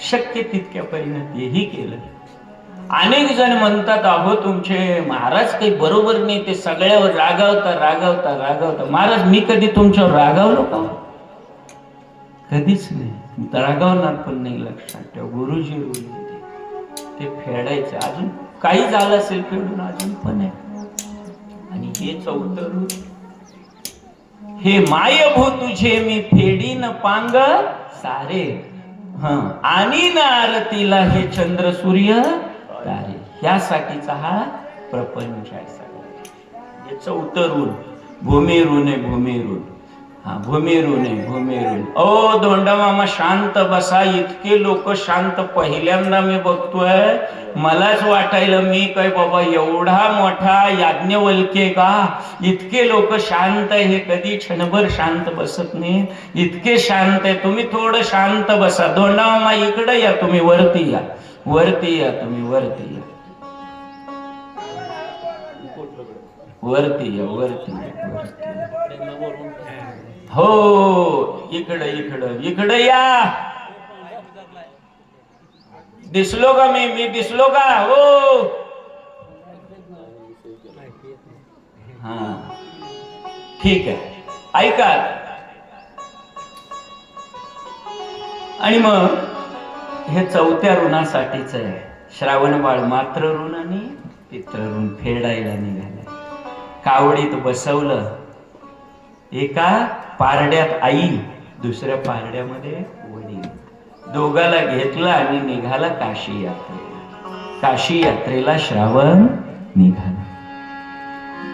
शक्य तितक्या परीने तेही केलं अनेक जण म्हणतात अहो तुमचे महाराज काही बरोबर नाही ते सगळ्यावर रागावता महाराज मी कधी तुमच्यावर रागावलो का कधीच नाही रागावणार पण नाही लक्षात ठेवा गुरुजी ऋण ते फेडायचं अजून काही झालं असेल फेडून अजून पण आहे आणि हे 4थं ऋण हे मायभू तुझे मी फेडीन पांग सारे आणि ना आरतीला हे चंद्र सूर्य तारे ह्यासाठीचा हा प्रपंच आहे हे 4थं ऋण भूमी ऋण आहे भूमी ऋण हा भूमीरून आहे, भूमीरून. ओ धोंडा मामा शांत बसा. इतके लोक शांत पहिल्यांदा मी बघतोय. मलाच वाटायला मी काय बाबा एवढा मोठा याज्ञवल्क्य का? इतके लोक शांत आहे, हे कधी क्षणभर शांत बसत नाही. इतके शांत आहे. तुम्ही थोडं शांत बसा. धोंडा मामा इकडे या, तुम्ही वरती या, वरती या, तुम्ही वरती या, वरती या, वरती या, वरती. हो इकडं इकडं इकडं या. दिसलो का मी दिसलो का? हो हा ठीक आहे. ऐका. आणि मग हे चौथ्या ऋणासाठीच आहे. श्रावण बाळ मात्र ऋण आणि पित्र ऋण फेडायला निघाले. कावडीत बसवलं. एका पारड्यात आई, दुसऱ्या पारड्यामध्ये वडील. दोघाला घेतलं आणि निघाला काशी यात्रेला. काशी यात्रेला श्रावण निघाला.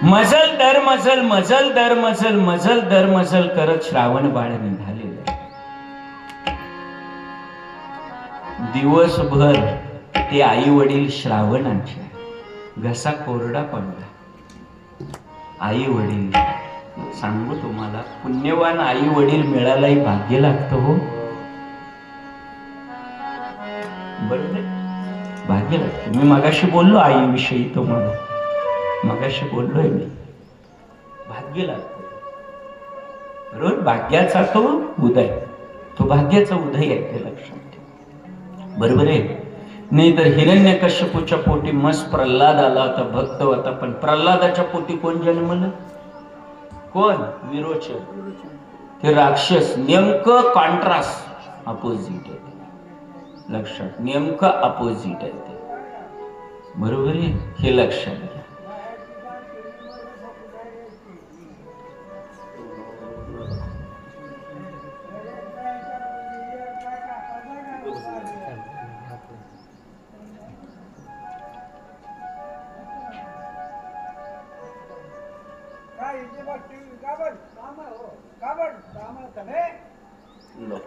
मजल दर मजल, मजल दर मजल, मजल दर मजल करत श्रावण बाळ निघालेलं. दिवसभर ते आई वडील श्रावणाचे. घसा कोरडा पडला. आई वडील, सांगू तुम्हाला, पुण्यवान आई वडील मिळालाही भाग्य लागतं हो. बरोबर, भाग्य लागतं. मी मगाशी बोललो आईविषयी, तुम्हाला मगाशी बोललोय मी. भाग्य लागतं बरोबर. भाग्याचा तो उदय, तो भाग्याचा उदय आहे, ते लक्षात ठेव. बरोबर आहे. नाही तर हिरण्यकश्यपूच्या पोटी मस्त प्रल्हाद आला होता, भक्त होता. पण प्रल्हादाच्या पोटी कोण जन्मलं? कोण? विरोचन. ते राक्षस. नेमकं कॉन्ट्रास्ट, अपोजिट आहे. लक्षात, नेमकं अपोजिट आहे ते. बरोबर आहे, हे लक्षात घ्या.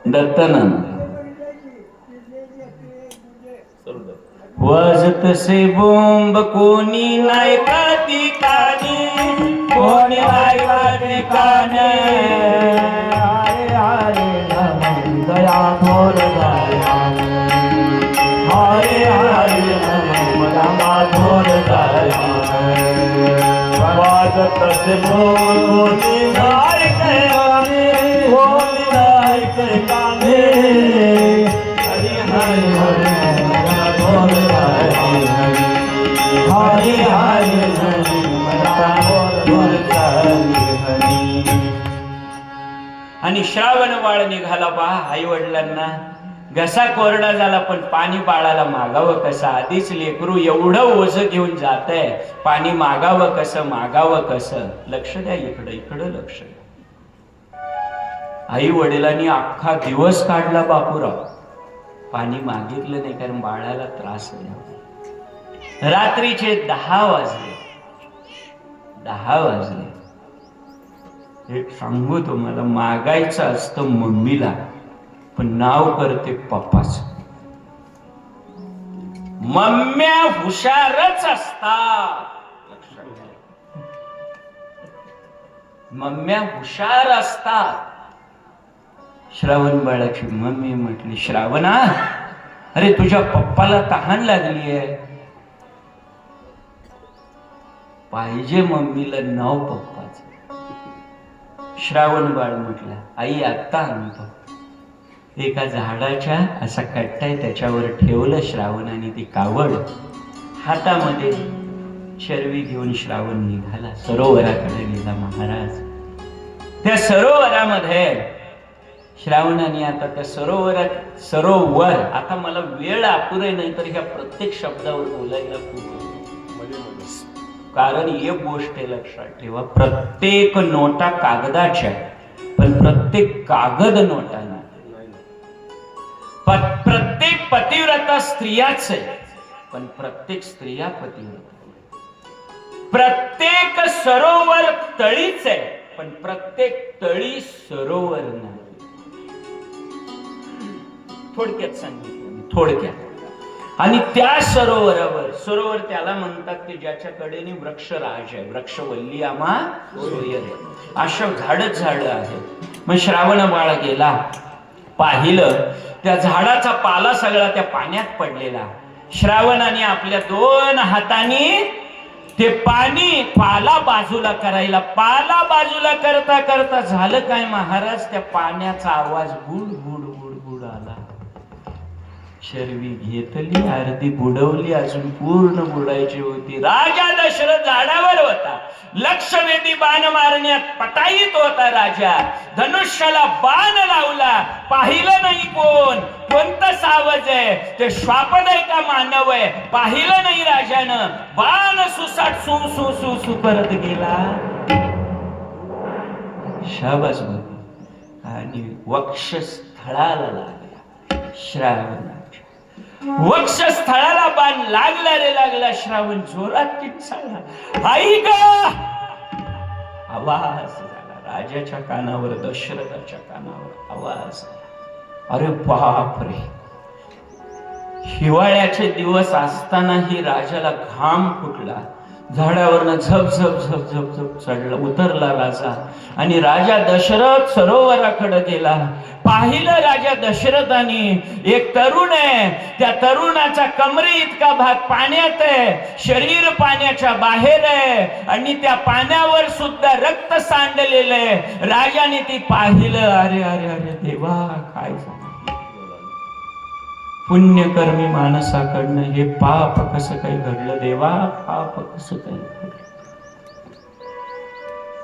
दत्तानंद वाजत से बोंब कोणी नाही का ठिकाणी, कोणी नाही का ठिकाणी. हरे हरे नमः दया थोर दया. हरे हरे नमः रामा थोर दया. वाजत से कोणी नाही काने, कोणी नाही काने. हरे हरे दया थोर दया. हरे हरे नमः थोर दया. आणि श्रावण बाळ निघाला पहा. आई वडिलांना घसा कोरडा झाला, पण पाणी बाळाला मागावं कसं? आधीच लेकरू एवढं ओझ घेऊन जात आहे, पाणी मागावं कसं, मागावं कसं? लक्ष द्या इकडं, इकडं लक्ष द्या. आई वडिलांनी अख्खा दिवस काढला बापूराव, पाणी मागितलं नाही, कारण बाळाला त्रास नाही. रात्रीचे 10 वाजले. 10 वाजले. एक सांगू तुम्हाला, मागायचं असतं मम्मीला, पण नाव करते पप्पाच. मम्म्या हुशारच असतात. मम्म्या हुशार असतात. श्रावण बाळाची मम्मी म्हटली, श्रावणा, अरे तुझ्या पप्पाला तहान लागली आहे. पाहिजे मम्मीला नाव पप्पाच. श्रावण बाळ म्हटलं, आई आत्ता आणतो. एका झाडाच्या असा कट्टा आहे, त्याच्यावर ठेवलं श्रावणाने ती कावड. हातामध्ये शर्वी घेऊन श्रावण निघाला. सरोवराकडे गेला महाराज. त्या सरोवरामध्ये श्रावणाने आता त्या सरोवर, आता मला वेळ अपुरे नाही, तर ह्या प्रत्येक शब्दावर बोलायला खूप, कारण एक गोष्ट लक्षात ठेवा, प्रत्येक नोटा कागदाच्या, पण प्रत्येक कागद नोटा नाही. प्रत्येक पतिव्रता स्त्रियाच आहे, पण प्रत्येक स्त्रिया पतिव्रता. प्रत्येक सरोवर तळीच आहे, पण प्रत्येक तळी सरोवर नाही. थोडक्यात सांगितलं, थोडक्यात. आणि त्या सरोवरावर, सरोवर त्याला म्हणतात की ज्याच्या कडेने वृक्षराज आहे, वृक्षवल्ली आम्हा सोयर आहे, अशा झाडच झाड आहेत. मग श्रावण बाळ गेला, पाहिलं त्या झाडाचा पाला सगळा त्या पाण्यात पडलेला. श्रावणाने आपल्या 2 हातांनी ते पाणी, पाला बाजूला करायला, पाला बाजूला करता करता झालं काय महाराज, त्या पाण्याचा आवाज गुड गुड गुड गुड आला. शर्वी घेतली, अर्धी बुडवली, अजून पूर्ण बुडायची होती. राजा दशरथ झाडावर होता, लक्षवेधी बाण मारण्यात पटाईत होता. राजा धनुष्याला बाण लावला, पाहिलं नाही कोणतं सावज आहे, ते श्वापद आहे का मानव आहे, पाहिलं नाही राजानं. बाण सुसाट सु सु सु सु करत गेला. शाबास बाबा. आणि वक्षस्थळाला लागला श्रावण. वक्षस्थळाला बाण लागला रे लागला. श्रावण जोरात किंचाळला, आई ग. आवाज झाला राजाच्या कानावर, दशरथाच्या कानावर आवाज. अरे बाप रे. हिवाळ्याचे दिवस असतानाही राजाला घाम फुटला. झाडावरनं झप झप झप झप झप चढला, उतरला राजा. आणि राजा दशरथ सरोवराकडे गेला. पाहिलं राजा दशरथाने, एक तरुण आहे, त्या तरुणाचा कमरे इतका भाग पाण्यात आहे, शरीर पाण्याच्या बाहेर आहे, आणि त्या पाण्यावर सुद्धा रक्त सांडलेलं आहे. राजाने ती पाहिलं. अरे अरे अरे देवा, काय पुण्यकर्मी माणसाकडनं हे पाप कसं काही घडलं देवा, पाप कसं काही घडलं.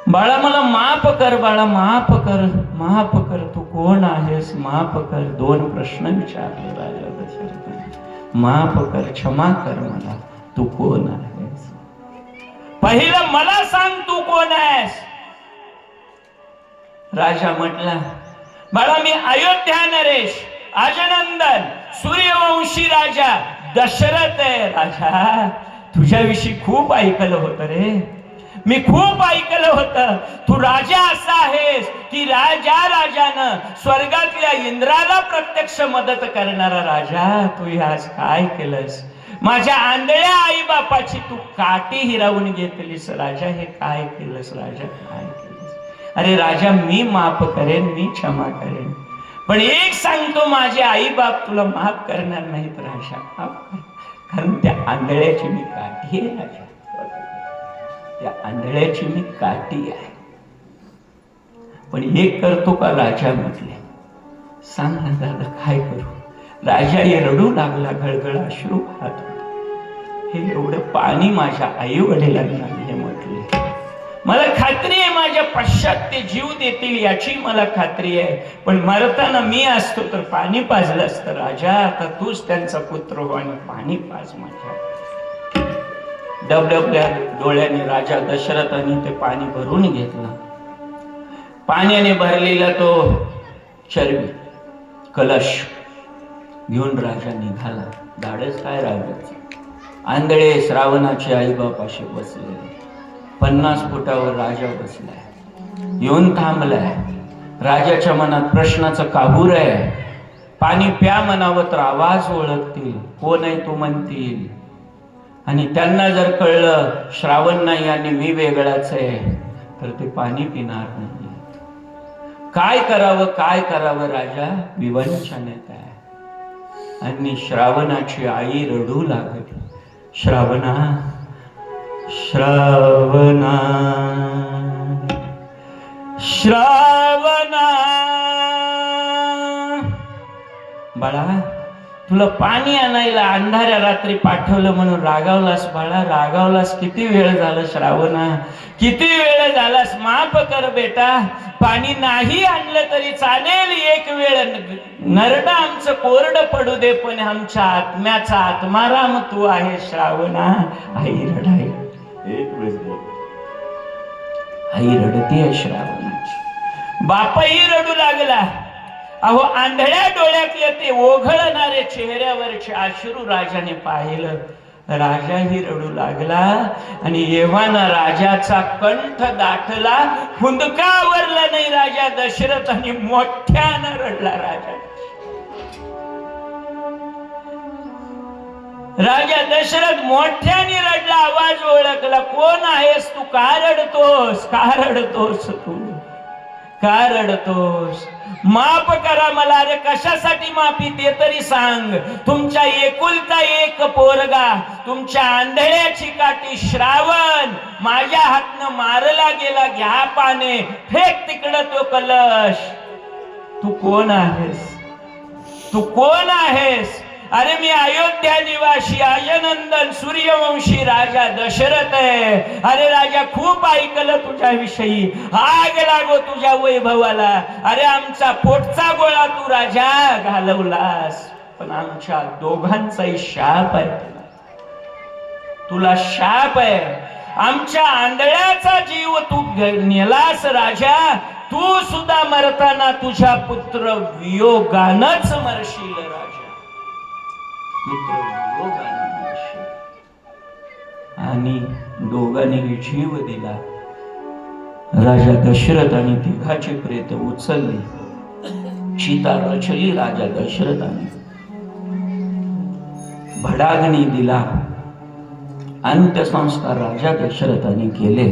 बाळा मला माफ कर, बाळा माफ कर, माफ कर. तू कोण आहेस, माफ कर. 2 प्रश्न विचारले राजा दशरथाने. माफ कर, क्षमा कर मला, तू कोण आहेस. पहिलं मला सांग, तू कोण आहेस. राजा म्हटला, बाळा मी अयोध्या नरेश, अजनंदन, सूर्यवंशी राजा दशरथ आहे. राजा तुझ्याविषयी खूप ऐकलं होतं रे, मी खूप ऐकलं होतं. तू राजा असा आहेस की राजानं स्वर्गातल्या इंद्राला प्रत्यक्ष मदत करणारा राजा. तू आज काय केलंस, माझ्या आंधळ्या आई बापाची तू काठी हिरावून घेतलीस. राजा हे काय केलंस, राजा काय केलंस. अरे राजा मी माफ करेन, मी क्षमा करेन, पण एक सांगतो, माझे आई बाप तुला माफ करणार नाहीत राजा, माफ कर. कारण त्या आंधळ्याची मी काठी आहे राजा, त्या आंधळ्याची मी काठी आहे. पण एक करतो का राजा म्हटले. सांग ना दादा काय करू. राजा हे रडू लागला, गळगळ अश्रू वाहत होते. हे एवढं पाणी माझ्या आई वडिलांना हे म्हटले. मला खात्री आहे माझ्या पश्चात ते जीव देतील याची मला खात्री आहे, पण मरताना मी असतो तर पाणी पाजलं असतं. राजा आता तूच त्यांचा पुत्र हो आणि पाणी पाज माझ्या. डबडबल्या डोळ्याने राजा दशरथाने ते पाणी भरून घेतलं. पाण्याने भरलेला तो चरबी कलश घेऊन राजा निघाला. धाडस काय राजाचं. आंधळे श्रावणाचे आई बाप असे बसले. 50 फुटावर राजा बसलाय, येऊन थांबलाय. राजाच्या मनात प्रश्नाचं काहूर आहे. पाणी प्या म्हणावं तर आवाज ओळखतील, कोण आहे तो म्हणतील. आणि त्यांना जर कळलं श्रावण नाही आणि मी वेगळाच आहे तर ते पाणी पिणार नाही. काय करावं राजा विवंचनेत आहे. आणि श्रावणाची आई रडू लागली. श्रावणा श्रावणा श्रावणा, बाळा तुला पाणी आणायला अंधाऱ्या रात्री पाठवलं म्हणून रागावलास बाळा, रागावलास. किती वेळ झाला श्रावणा, किती वेळ झालास. माफ कर बेटा, पाणी नाही आणलं तरी चालेल. एक वेळ नरडं आमचं कोरडं पडू दे, पण आमच्या आत्म्याचा आत्माराम तू आहे श्रावणा. आई रडाई, आई रडतीये श्रावणाची. बापही रडू लागला. अहो आंधळ्या डोळ्यातले ते ओघळणारे चेहऱ्यावरचे अश्रू राजाने पाहिलं. राजाही रडू लागला आणि एव्हाना राजाचा कंठ दाटला, हुंदकावरला नाही राजा दशरथ आणि मोठ्यानं रडला राजा दशरथ मोठ्याने रडला, आवाज ओळखला, कोण आहेस तू, का रडतोस, का रडतोस तू, का रडतोस, माफ करा मला. अरे कशासाठी माफी ते तरी सांग. तुमच्या एकुलता एक पोरगा, तुमच्या आंधळ्याची काठी श्रावण माझ्या हातनं मारला गेला, घ्या पाने, फेक तिकडं तो कलश. तू कोण आहेस, तू कोण आहेस. अरे मी अयोध्या निवासी अजनंदन सूर्यवंशी राजा दशरथ आहे. अरे राजा खूप ऐकलं तुझ्याविषयी, आग लागो तुझ्या वैभवाला. अरे आमचा पोटचा गोळा तू राजा घालवलास, पण आमच्या दोघांचाही शाप आहे, तुला शाप आहे. आमच्या आंधळ्याचा जीव तू नेलास राजा, तू सुद्धा मरताना तुझ्या पुत्र वियोगानच मरशील राजा, पुत्र वियोगानं मरशील. आणि दोघांनी जीव दिला. राजा दशरथ आणि तिघाची प्रेत उचलली, चिता रचली राजा दशरथाने, भडाग्नी दिला, अंत्यसंस्कार राजा दशरथाने केले.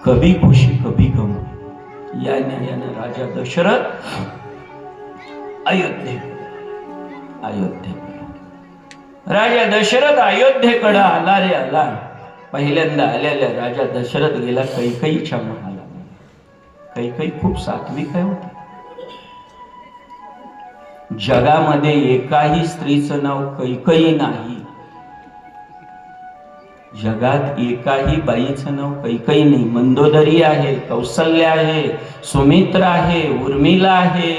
कभी खुशी कभी गम याने राजा दशरथ अयोध्येकडे राजा दशरथ अयोध्येकडे आला रे आला. पहिल्यांदा आलेल्या राजा दशरथ गेला कैकेयीच्या महाला. कैकेयी खूप सात्विक आहे होती. जगामध्ये एकाही स्त्रीचं नाव कैकेयी नाही, जगात एकाही बाईचं नाव कैकेयी नाही. मंदोदरी आहे, कौसल्या आहे, सुमित्रा आहे, उर्मिला आहे,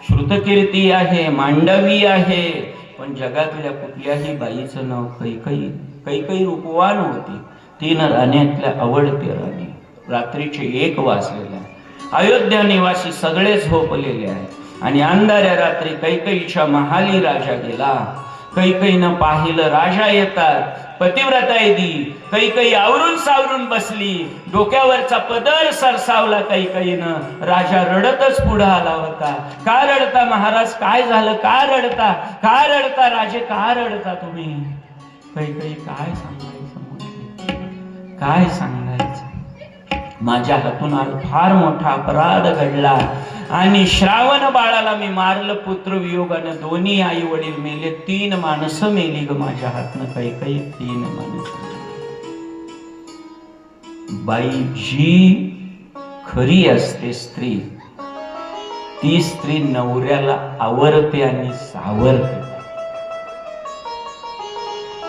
श्रुतकीर्ती आहे, मांडवी आहे, पण जगातल्या कुठल्याही बाईचं नाव कैकेयी. कैकेयी रूपवान होती, 3 राण्यांतल्या आवडती राणी. रात्रीचे 1 वाजलेले आहे. अयोध्या निवासी सगळे झोपलेले आहेत आणि अंधाऱ्या रात्री कैकेयीच्या महाली राजा गेला. कैकेयीनं पाहिलं राजा येतात, पतिव्रता दी. कैकेयी आवरून सावरून बसली, डोक्यावरचा पदर सरसावला कैकेयीनं. राजा रडतच पुढे आला होता. का रडता महाराज, काय झालं, का रडता, का रडता राजे, का रडता तुम्ही. कैकेयी काय सांगायचं म्हटली, काय सांगायचं, माझ्या हातून आज फार मोठा अपराध घडला आणि श्रावण बाळाला मी मारलं पुत्र वियोगाने. दोन्ही आई वडील मेले, 3 माणसं मेली ग माझ्या हातनं कैकेयी, 3 माणसं. बाई जी खरी असते स्त्री, ती स्त्री नवऱ्याला आवरते आणि सावरते,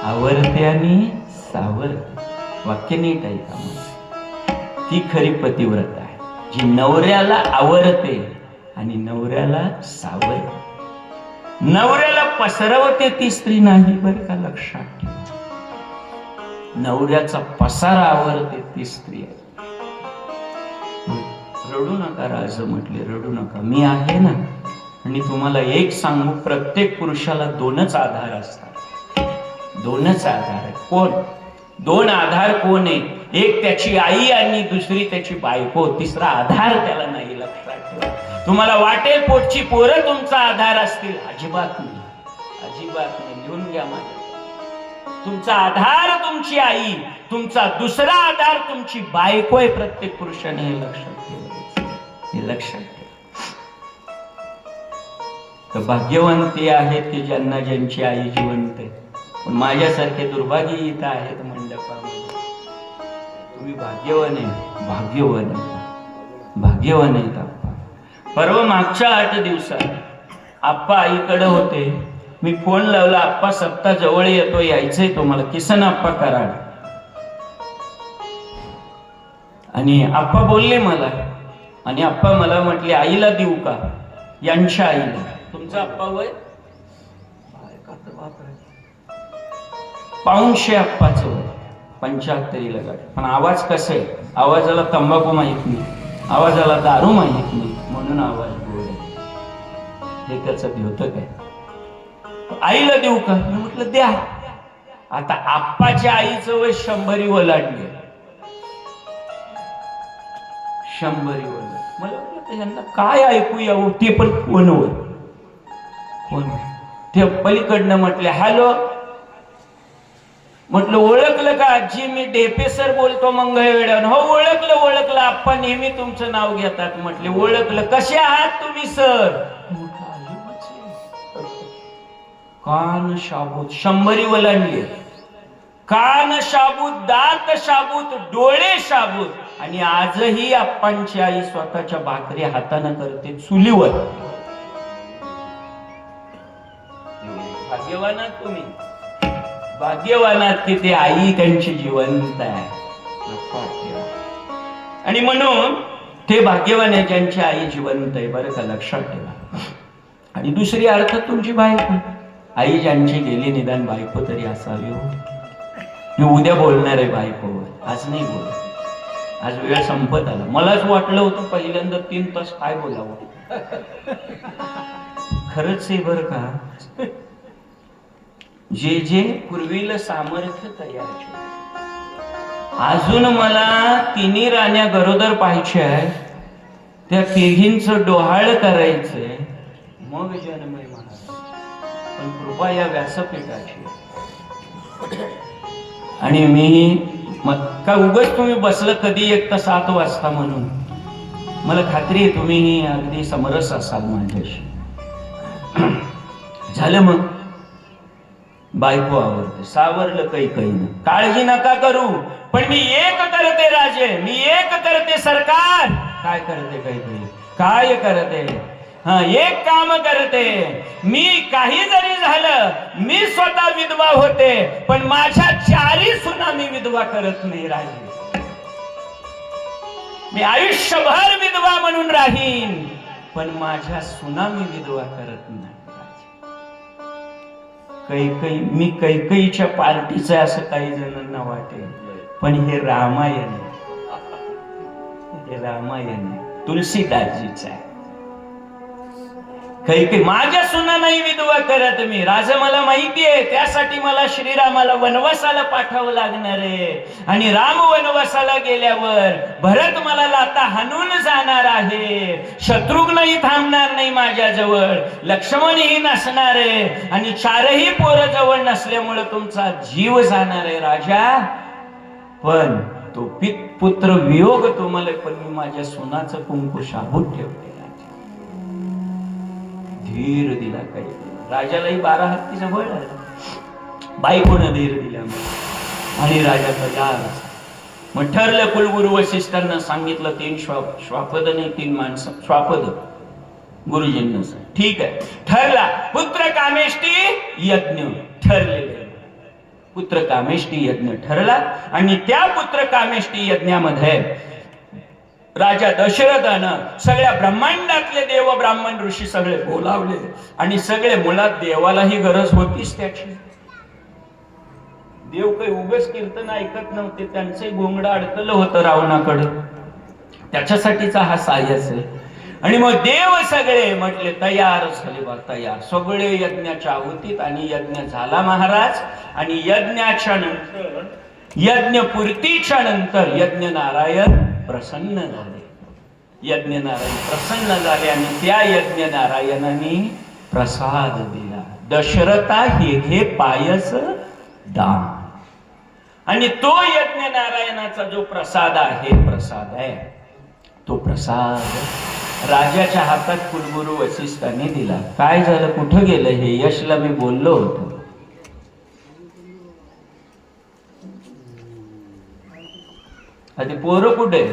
आवरते आणि सावरते. वाक्य नीट आहे का. ती खरी पतिव्रता आहे, जी नवऱ्याला आवरते आणि नवऱ्याला सावरते. नवऱ्याला पसरवते ती स्त्री नाही बरं का, लक्षात ठेवा. नवऱ्याचा पसारा आवरते ती स्त्री आहे. रडू नका राज म्हटले, रडू नका, मी आहे ना. आणि तुम्हाला एक सांगू, प्रत्येक पुरुषाला 2च आधार असतात, 2च आधार आहे. कोण 2 आधार कोण आहे, एक त्याची आई आणि दुसरी त्याची बायको, तिसरा आधार त्याला नाही. लक्षात ठेवा. तुम्हाला वाटेल पोटची पोरं तुमचा आधार असतील, अजिबात नाही, अजिबात नाही. लिहून घ्या माझ्या. तुमचा आधार तुमची आई, तुमचा दुसरा आधार तुमची बायको आहे. प्रत्येक पुरुषाने हे लक्षात ठेवायचं, हे लक्षात ठेवा. तर भाग्यवान ते आहेत की ज्यांना ज्यांची आई जिवंत आहे. पण माझ्यासारखे दुर्भागी इथं आहेत मंडपामध्ये. तुम्ही भाग्यवान आहे, भाग्यवान आहे, भाग्यवान आहेत आप्पा. परवा मागच्या 8 दिवसात आप्पा आईकडे होते. मी फोन लावला, आप्पा सप्ताह जवळ येतो, यायचंय तुम्हाला, किसन आप्पा कराड. आणि आप्पा बोलले मला, आणि आप्पा मला म्हटले आईला देऊ का, यांच्या आईला. तुमचा आप्पा वय 500 आप्पाचं वय, 75 गाठ. पण आवाज कसा आहे, आवाजाला तंबाखू माहित नाही, आवाजाला दारू माहित नाही, म्हणून आवाज गोड आहे. हे त्याचं द्योतक आहे. आईला देऊ का, मी म्हटलं द्या. आता आप्पाच्या आईचं वय 100 ओलांडले. 100 ओलांडले. मला वाटलं यांना काय ऐकू यावं, ते पण फोनवर. ते पलीकडनं म्हटले हॅलो. म्हटलं ओळखलं का आजी, मी डेपे सर बोलतो मंगळवेढ्यावर. हो ओळखलं आप्पा नेहमी तुमचं नाव घेतात. म्हटले ओळखलं, कसे आहात तुम्ही सर. कान शाबूत 100 ओलांडले. कान शाबूत, दात शाबूत, डोळे शाबूत. आणि आजही आप्पांची आई स्वतःच्या भाकरी हाताने करते चुलीवर. भाग्यवानात तुम्ही, भाग्यवानात की ते आई त्यांची जिवंत आहे. आणि म्हणून ते भाग्यवान आहे ज्यांची आई जिवंत आहे, बरं का, लक्षात ठेवा. आणि दुसरी अर्थ तुमची बायको, आई ज्यांची गेली निदान बायको तरी असावी. मी उद्या बोलणार आहे बायकोवर, आज नाही बोलत. आज वेळ संपत आला. मलाच वाटलं होतं पहिल्यांदा 3 तास काय बोलावं. खरंच आहे बरं का. जे जे पूर्वीला सामर्थ्य तयार केलं. अजून मला 3 राण्या गरोदर पाहिजे आहे, त्या 3घींचं डोहाळ करायचंय, मग जन्मय महाराज. पण कृपा या व्यासपीठाची. आणि मी का उगाच तुम्ही बसलं कधी 1 तर 7 वाजता म्हणून. मला खात्री आहे तुम्ही अगदी समरस असाल माझ्याशी. झालं मग बायको आवडते, सावरलं काही ना. काळजी नका करू, पण मी एक करते राजे, मी एक करते सरकार. काय करते काही काय करते. एक काम करते. मी काही जरी झालं, मी स्वतः विधवा होते, पण माझ्या 4 सुना मी विधवा करत नाही राजे. मी आयुष्यभर विधवा म्हणून राहीन, पण माझ्या सुना मी विधवा करत नाही. मी कैकईच्या पार्टीचं असं काही जणांना वाटेल, पण हे रामायण आहे. हे रामायण आहे, तुलसीदासजीचं आहे. कैकई माझ्या सुना नाही विधवा करत मी. राजा मला माहिती आहे, त्यासाठी मला श्रीरामाला वनवासाला पाठवावं लागणार आहे. आणि राम वनवासाला गेल्यावर भरत मला लाता हाणून जाणार आहे. शत्रुघ्नही थांबणार नाही माझ्याजवळ, लक्ष्मणही नसणार आहे. आणि 4ही पोरं जवळ नसल्यामुळे तुमचा जीव जाणार आहे राजा. पण तो पुत्र वियोग तुम्हाला, पण मी माझ्या सुनाचं कुंकू शाबूत ठेवते. धीर दिला काही. राजालाही 12 हत्तीचा बळ आला. बायकोनं धीर दिला आणि राजा तयार. मग ठरलं, कुलगुरु वसिष्ठांना सांगितलं. 3 श्वापद नाही, 3 माणसं. श्वापद गुरुजींना ठीक आहे ठरला. पुत्र कामेष्टी यज्ञ ठरलेले. पुत्र कामेष्टी यज्ञ ठरला. आणि त्या पुत्र कामेष्टी यज्ञामध्ये राजा दशरथानं सगळ्या ब्रह्मांडातले देव ब्राह्मण ऋषी सगळे बोलावले. आणि सगळे, मुळात देवालाही गरज होतीच त्याची. देव काही उगाच कीर्तन ऐकत नव्हते, त्यांचे गोंगड अडकलं होतं रावणाकडे, त्याच्यासाठीचा हा सायस आहे. आणि मग देव सगळे म्हटले तयार झाले बा, तयार. सगळे यज्ञाच्या आहुतीत. आणि यज्ञ झाला महाराज. आणि यज्ञाच्या नंतर, यज्ञपूर्तीच्या नंतर यज्ञ नारायण प्रसन्न झाले. यज्ञ नारायण प्रसन्न झाले आणि त्या यज्ञ नारायणाने प्रसाद दिला. दशरथा हे घे पायस दान. आणि तो यज्ञ नारायणाचा जो प्रसाद आहे, तो प्रसाद राजाच्या हातात कुलगुरु वसिष्ठांनी दिला. काय झालं, कुठं गेलं हे यशला मी बोललो होतो. आधी पोरं कुठे.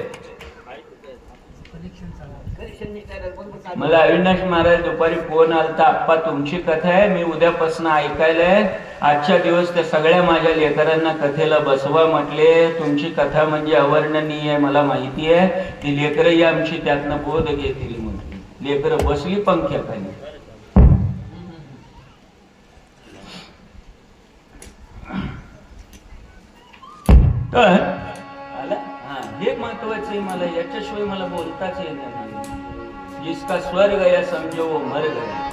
मला अविनाश महाराज दुपारी फोन आलता, आप्पा तुमची कथा आहे, मी उद्यापासून ऐकायलाय. आजच्या दिवस त्या सगळ्या माझ्या लेकरांना कथेला बसवा म्हटले. तुमची कथा म्हणजे अवर्णनीय आहे, मला माहिती आहे. ती लेकरही आमची त्यातनं बोध घेतील म्हटली. लेकरं बसली पंख्याखाली. तर हे महत्वाचं आहे. मला याच्याशिवाय मला बोलताच येणार नाही. जिसका स्वर गया समजो वो मर गया.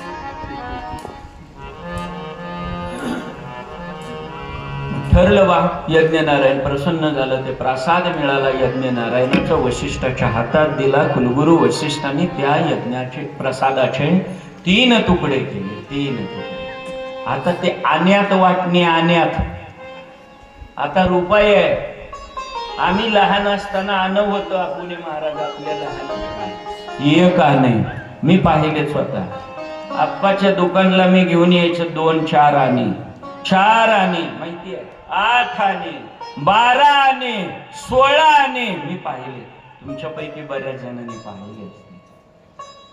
ठरलं बा, यज्ञ नारायण प्रसन्न झालं, ते प्रसाद मिळाला यज्ञ नारायणाच्या वशिष्ठाच्या हातात दिला. कुलगुरू वशिष्ठांनी त्या यज्ञाचे प्रसादाचे 3 तुकडे केले, 3 तुकडे. आता ते आण्यात वाटणे, आण्यात. आता रुपये आहे. आम्ही लहान असताना आण होतो पुणे महाराज आपल्या लहान एक आणे मी पाहिले स्वतः. आप्पाच्या दुकानला मी घेऊन यायचं 2-4 आणे, 4 आणे माहिती आहे, 8 आणे, 12 आणे, 16 आणे मी पाहिले. तुमच्यापैकी बऱ्याच जणांनी पाहिले.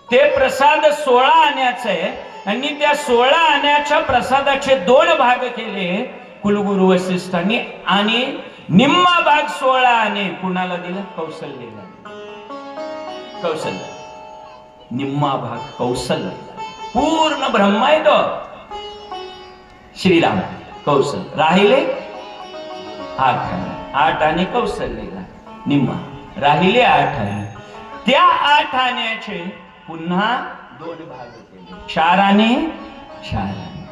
ते प्रसाद 16 आण्याचं आहे आणि त्या 16 आण्याच्या प्रसादाचे 2 भाग केले कुलगुरू वशिष्ठांनी आणि निम्मा भाग 16 आणे कुणाला दिला? कौशल्याला. कौशल्य निम्मा भाग कौशल्य. पूर्ण ब्रह्मा आहे तो श्रीराम. कौशल्य राहिले 8 आणे. 8 आणे कौशल्याला निम्मा, राहिले 8 आणे. त्या 8 आण्याचे पुन्हा 2 भाग केले. 4 आणे, 4 आणे.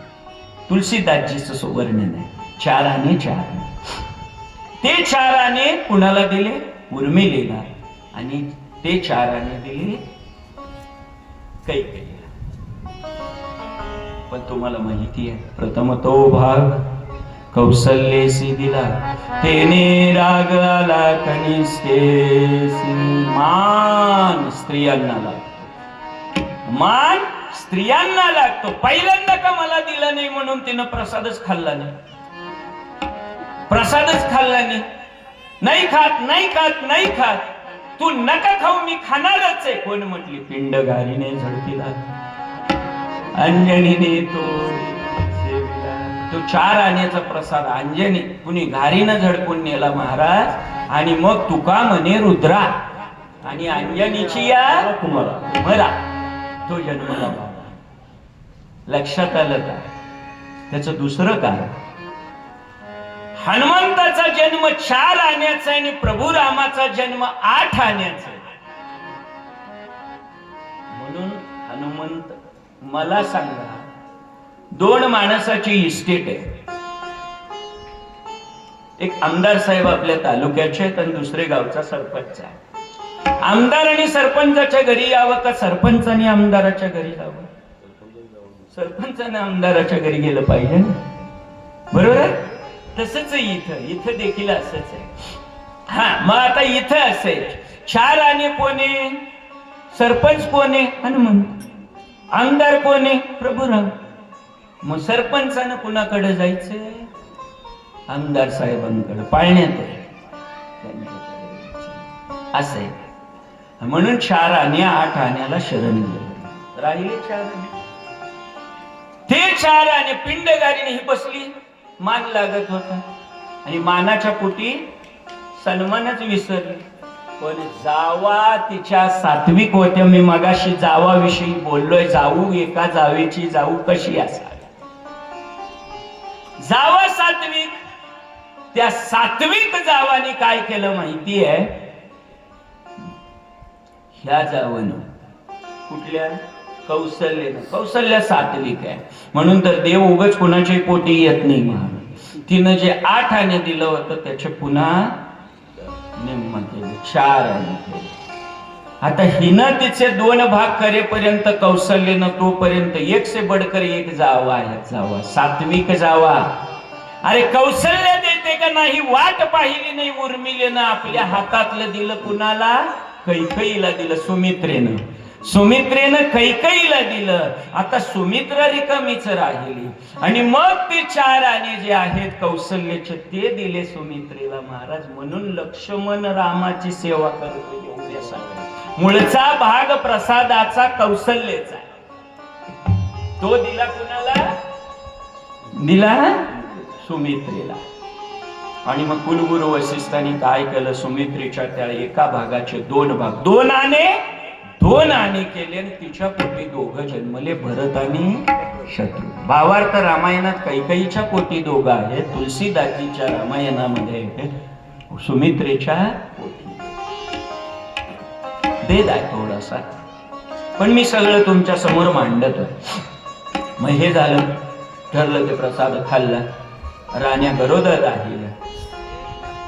तुलसीदासजीचं वर्णन आहे. 4 आणे, 4 आणे. ते 4 आणे कुणाला दिले? उर्मिलेला. आणि ते 4 आणे दिले कैकेयीला. पण तुम्हाला माहिती आहे, प्रथम तो भाग कौसल्येसी दिला, तेने राग आला कनिष्ठेसी. मान स्त्रियांना लागतो, मान स्त्रियांना लागतो. पहिल्यांदा का मला दिला नाही म्हणून तिनं प्रसादच खाल्ला नाही, प्रसादच खाल्ला नाही. नाही खात, नाही खात, नाही खात. तू नका खाऊ, मी खाणारच आहे. कोण म्हटली? पिंडगारीने झडतीला, अंजनीने तो 4 आण्याचा प्रसाद अंजनी कुणी घारीनं झडकून नेला महाराज. आणि मग तुका म्हणे रुद्रा आणि अंजनीची या मला तो जन्मला बाबा. लक्षात आलं का? त्याचं दुसरं कारण, हनुमंताचा जन्म 4 आण्याचा आणि प्रभू रामाचा जन्म 8 आण्याचा. म्हणून हनुमंत, मला सांगा, 2 माणसाची इस्टेट आहे. एक आमदार साहेब आपल्या तालुक्याचे आहेत आणि दुसरे गावचा सरपंच आहे. आमदार आणि सरपंचाच्या घरी यावं का सरपंचाने आमदाराच्या घरी जावं? सरपंचाने आमदाराच्या घरी गेलं पाहिजे ना, बरोबर आहे? तसंच इथं देखील असंच आहे. हा, मग आता इथं असेल 4 आणे कोणे? सरपंच कोणे? हनुमंत. आमदार कोणे? प्रभुराम. मग सरपंचानं कुणाकडे जायचंय? आमदार साहेबांकडे, पाळण्यात असे. म्हणून 4 आणे 8 आण्याला शरण गेले, राहिले 4 आणे. ते 4 आणे पिंडगारीने ही बसली, मान लागत होता आणि मानाच्या पोटी सन्मानच विसरली. पण जावा तिच्या सात्विक होत्या. मी मगाशी जावाविषयी बोललोय. जाऊ, एका जावेची जाऊ कशी असावी? जावा सात्विक. त्या सात्विक जावाने काय केलं माहिती आहे? ह्या जावनं, कुठल्या? कौशल्यानं. कौशल्य सात्विक आहे म्हणून तर देव उगाच कुणाच्याही पोटी येत नाही महाराज. तिनं जे 8 आणे दिलं होतं त्याचे पुन्हा निम्म केले, 4 आणे केले. आता हिनं तिचे 2 भाग करेपर्यंत कौशल्यानं तोपर्यंत 1 से बढ़कर 1 जावा आहे. जावा सात्विक जावा. अरे कौशल्य देते का नाही वाट पाहिली नाही. उर्मिलेनं आपल्या हातातलं दिलं कुणाला? कैकेयीला दिलं. सुमित्रेनं कैकेयीला दिलं. आता सुमित्रा रिकामीच राहिली आणि मग ते 4 आणे जे आहेत कौशल्याचे ते दिले सुमित्रेला महाराज. म्हणून लक्ष्मण रामाची सेवा करतो एवढ्यासाठी. मूळचा भाग प्रसादाचा कौशल्याचा, तो दिला कुणाला? दिला सुमित्रेला. आणि मग कुलगुरू वशिष्ठांनी काय केलं? सुमित्रेच्या त्या एका भागाचे 2 भाग, 2 आणे केले आणि तिच्या पोटी 2 जन्मले, भरत आणि शत्रू. भावार्थ रामायणात कैकेयीच्या पोटी 2 आहेत, तुलसीदासजीच्या रामायणामध्ये सुमित्रेच्या पोटी. भेद आहे थोडासा, पण मी सगळं तुमच्या समोर मांडतोय. मग हे झालं, ठरलं, ते प्रसाद खाल्ला राण्या गरोदर राहिल्या.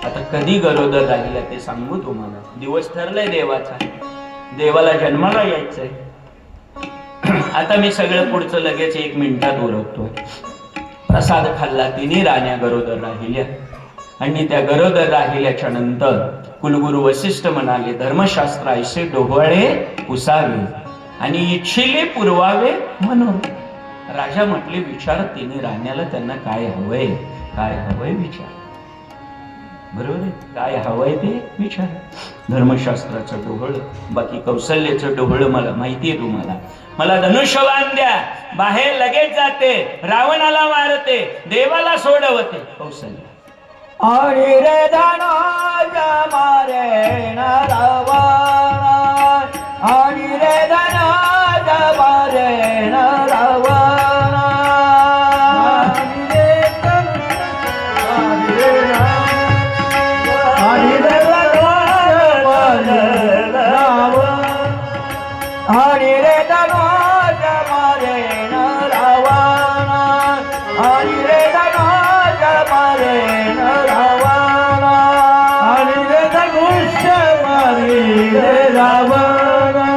आता कधी गरोदर राहिल्या ते सांगू तुम्हाला. दिवस ठरलाय देवाचा, देवाला जन्माला यायचंय. आता मी सगळं पुढचं लगेच 1 मिनिटात उरकतोय. प्रसाद खाल्ला, तिने राण्या गरोदर राहिल्या. आणि त्या गरोदर राहिल्याच्या नंतर कुलगुरू वसिष्ठ म्हणाले, धर्मशास्त्र ऐसे डोहळे पुसावे आणि इच्छिले पुरवावे म्हणून. राजा म्हटले, विचार तिने राण्याला, त्यांना काय हवंय, काय हवंय विचार. बरोबर आहे, काय हवंय ते विचार. धर्मशास्त्राचं डोहळ, बाकी कौशल्याचं डोहळ मला माहितीये तुम्हाला. मला धनुष्यबाण द्या, बाहेर लगेच जाते, रावणाला मारते, देवाला सोडवते. कौशल्य आणि रे धनाज मारे न रावणा, आणि रे धनाज मारे न रावणा, आणि रे धनाज मारे न रावणा, आणि रे धनाज मारे न रावणा, आणि रे धनुष्य मारी रे रावणा,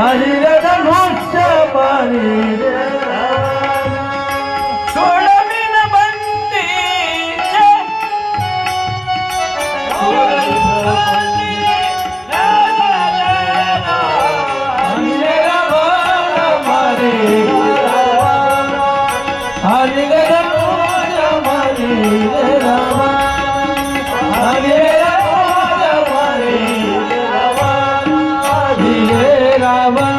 आणि रे धनुष्य मारी रे रावणा. सोडविन बंदीचे, आणि रे रावण मारी रावणा, आणि रे धनुष्य मारी रे रावणा, आणि रे धनुष्य मारी रे रावणा, आणि रे रावण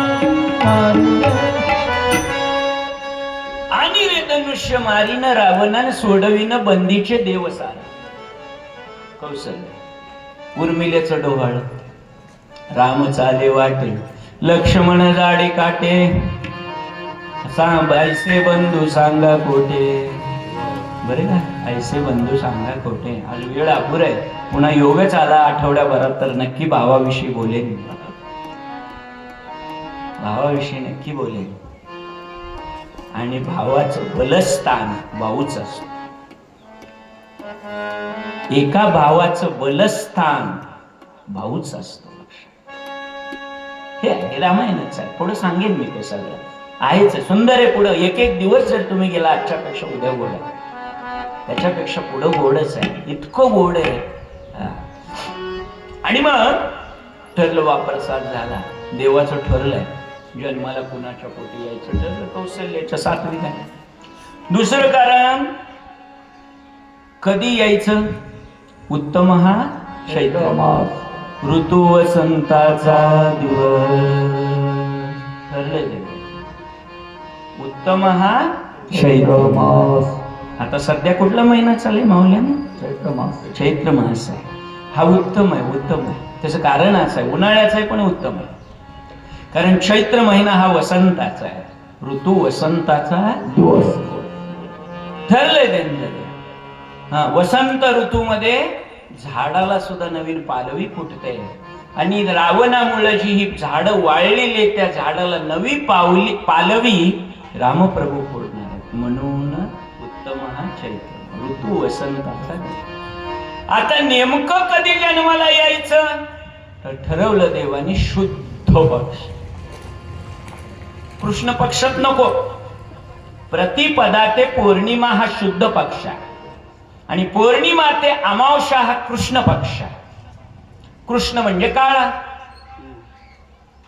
मारी रे. आणि रे धनुष्य मारीन रावणान, सोडविन बंदीचे देव सारे. कौशल्य उर्मिलेचं डोहाळ. राम चाले वाटे, लक्ष्मण जाडे काटे, ऐसे बंधू सांगा कोठे. बरे का, ऐसे बंधू सांगा कोठे. आज वेळ अपुर आहे, पुन्हा योगच आला आठवड्याभरात तर नक्की भावाविषयी बोलेन. भावाविषयी नक्की बोलेन. आणि भावाचं बलस्थान भाऊच असतं. एका भावाचं बलस्थान भाऊच असतो. हे आहे, रामायणच आहे. पुढे सांगेन मी ते सगळं आहेच, सुंदर आहे. पुढं एक एक दिवस जर तुम्ही गेला, आजच्यापेक्षा उद्या गोड आहे, त्याच्यापेक्षा पुढं गोडच आहे. इतकं गोड आहे. आणि मग ठरलं, वाप्रसाद झाला, देवाचं ठरलंय, जन्माला कुणाच्या पोटी यायचं ठरलं. कौशल्याच्या 7वी झाली. दुसरं कारण, कधी यायचं? उत्तम हा चैत्र मास, ऋतू वसंताचा दिवस. ठरलं उत्तम हा चैत्र मास. आता सध्या कुठला महिना चालेल माऊल्यानं? चैत्र मास. चैत्र मास आहे. हा उत्तम आहे, उत्तम आहे. त्याचं कारण असं आहे, उन्हाळ्याचं आहे पण उत्तम आहे. कारण चैत्र महिना हा वसंताचा आहे, ऋतू वसंताचा दिवस. ठरलंय त्यांचं. हा, वसंत ऋतूमध्ये झाडाला सुद्धा नवीन पालवी फुटते. आणि रावणामुळे जी ही झाडं वाळलेली, त्या झाडाला नवी पालवी रामप्रभू फोडणार आहेत. म्हणून उत्तम हा चैत्र, ऋतू वसंताचा. आता नेमकं कधी जन्माला यायचं तर ठरवलं देवानी, शुद्ध पक्ष. कृष्ण पक्षात नको. प्रतिपदा ते पौर्णिमा हा शुद्ध पक्ष आहे, आणि पौर्णिमा ते अमावस्या हा कृष्ण पक्ष आहे. कृष्ण म्हणजे काळा,